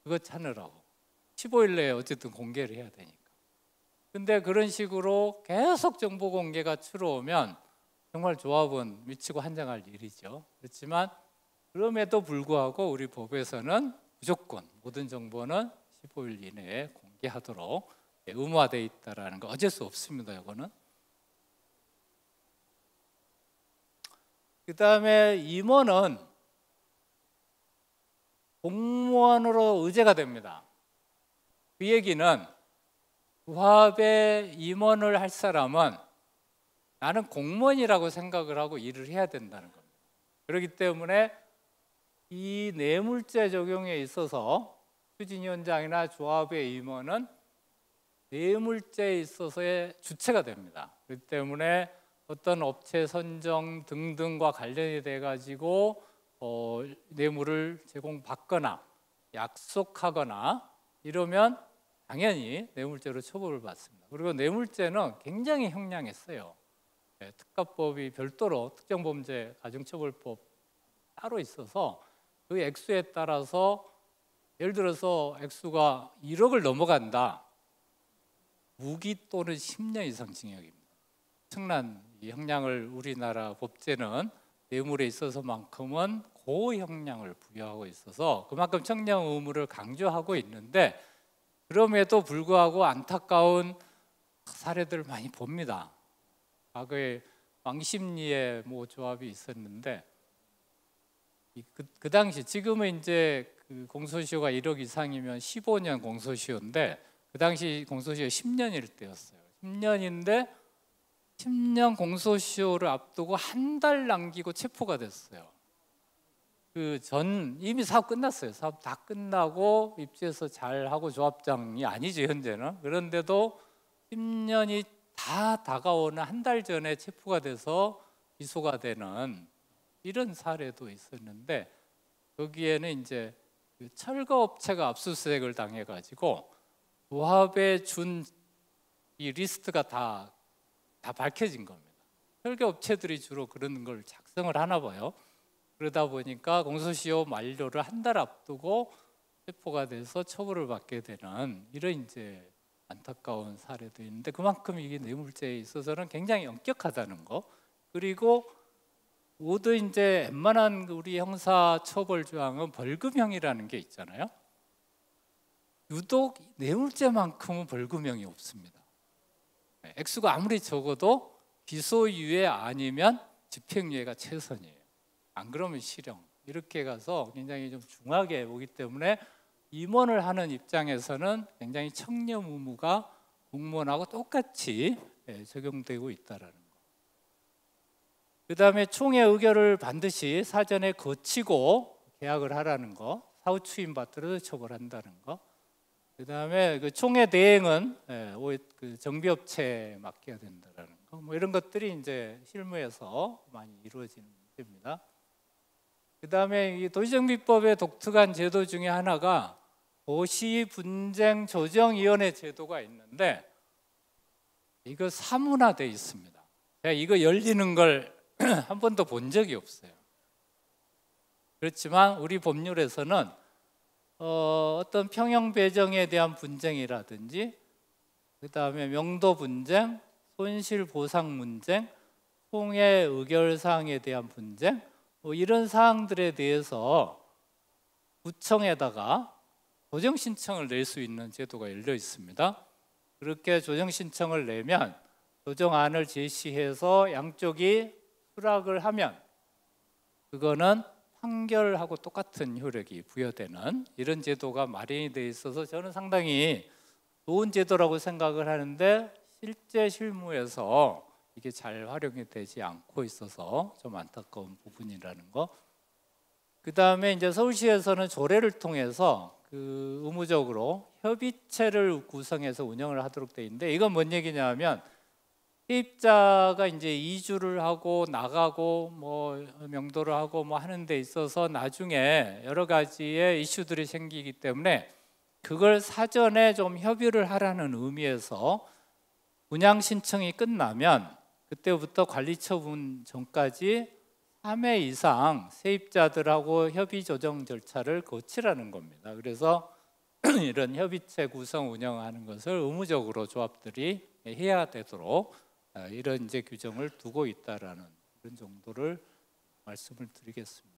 그거 찾느라고 15일 내에 어쨌든 공개를 해야 되니까. 근데 그런 식으로 계속 정보 공개가 치러오면 정말 조합은 미치고 한장할 일이죠. 그렇지만 그럼에도 불구하고 우리 법에서는 무조건 모든 정보는 15일 이내에 공개하도록 의무화되어 있다는 거 어쩔 수 없습니다. 이거는. 그 다음에 임원은 공무원으로 의제가 됩니다. 그 얘기는 조합의 임원을 할 사람은 나는 공무원이라고 생각을 하고 일을 해야 된다는 겁니다. 그렇기 때문에 이 뇌물죄 적용에 있어서 추진위원장이나 조합의 임원은 뇌물죄에 있어서의 주체가 됩니다. 그렇기 때문에 어떤 업체 선정 등등과 관련이 돼 가지고 뇌물을 제공받거나 약속하거나 이러면 당연히 뇌물죄로 처벌을 받습니다. 그리고 뇌물죄는 굉장히 형량했어요. 특가법이 별도로 특정범죄 가중처벌법 따로 있어서 그 액수에 따라서 예를 들어서 액수가 1억을 넘어간다. 무기 또는 10년 이상 징역입니다. 엄청난 이 형량을 우리나라 법제는 뇌물에 있어서만큼은 고형량을 부여하고 있어서 그만큼 청량 의무를 강조하고 있는데 그럼에도 불구하고 안타까운 사례들을 많이 봅니다. 과거에 왕십리의 조합이 있었는데 그 당시 지금은 이제 그 공소시효가 1억 이상이면 15년 공소시효인데 그 당시 공소시효 10년일 때였어요. 10년인데 10년 공소시효를 앞두고 한 달 남기고 체포가 됐어요. 이미 사업 끝났어요. 사업 다 끝나고 입주해서 잘 하고 조합장이 아니죠 현재는. 그런데도 10년이 다 다가오는 한 달 전에 체포가 돼서 기소가 되는 이런 사례도 있었는데 거기에는 이제 철거업체가 압수수색을 당해가지고 조합에 준 이 리스트가 다 밝혀진 겁니다. 철거업체들이 주로 그런 걸 작성을 하나 봐요. 그러다 보니까 공소시효 만료를 한 달 앞두고 체포가 돼서 처벌을 받게 되는 이런 이제 안타까운 사례도 있는데 그만큼 이게 뇌물죄에 있어서는 굉장히 엄격하다는 거. 그리고 모든 이제 웬만한 우리 형사 처벌 조항은 벌금형이라는 게 있잖아요. 유독 뇌물죄만큼은 벌금형이 없습니다. 액수가 아무리 적어도 기소유예 아니면 집행유예가 최선이에요. 안 그러면 실형. 이렇게 가서 굉장히 좀 중하게 보기 때문에 임원을 하는 입장에서는 굉장히 청렴 의무가 공무원하고 똑같이 적용되고 있다라는 거. 그다음에 총회 의결을 반드시 사전에 거치고 계약을 하라는 거. 사후 추임 받들어서 처벌한다는 거. 그다음에 그 총회 대행은 그 정비업체에 맡겨야 된다라는 거. 이런 것들이 이제 실무에서 많이 이루어지는 문제입니다. 그다음에 이 도시정비법의 독특한 제도 중에 하나가 도시분쟁조정위원회 제도가 있는데 이거 사문화되어 있습니다. 제가 이거 열리는 걸 한 번도 본 적이 없어요. 그렇지만 우리 법률에서는 어떤 평형 배정에 대한 분쟁이라든지 그다음에 명도 분쟁, 손실 보상 문쟁, 총회 의결 사항에 대한 분쟁 이런 사항들에 대해서 구청에다가 조정 신청을 낼 수 있는 제도가 열려 있습니다. 그렇게 조정 신청을 내면 조정안을 제시해서 양쪽이 수락을 하면 그거는 판결하고 똑같은 효력이 부여되는 이런 제도가 마련이 돼 있어서 저는 상당히 좋은 제도라고 생각을 하는데 실제 실무에서 이게 잘 활용이 되지 않고 있어서 좀 안타까운 부분이라는 거. 그다음에 이제 서울시에서는 조례를 통해서 그 의무적으로 협의체를 구성해서 운영을 하도록 돼 있는데 이건 뭔 얘기냐면 세입자가 이제 이주를 하고 나가고 뭐 명도를 하고 뭐 하는 데 있어서 나중에 여러 가지의 이슈들이 생기기 때문에 그걸 사전에 좀 협의를 하라는 의미에서 분양 신청이 끝나면 그때부터 관리처분 전까지 3회 이상 세입자들하고 협의 조정 절차를 거치라는 겁니다. 그래서 이런 협의체 구성 운영하는 것을 의무적으로 조합들이 해야 되도록 이런 이제 규정을 두고 있다라는 그런 정도를 말씀을 드리겠습니다.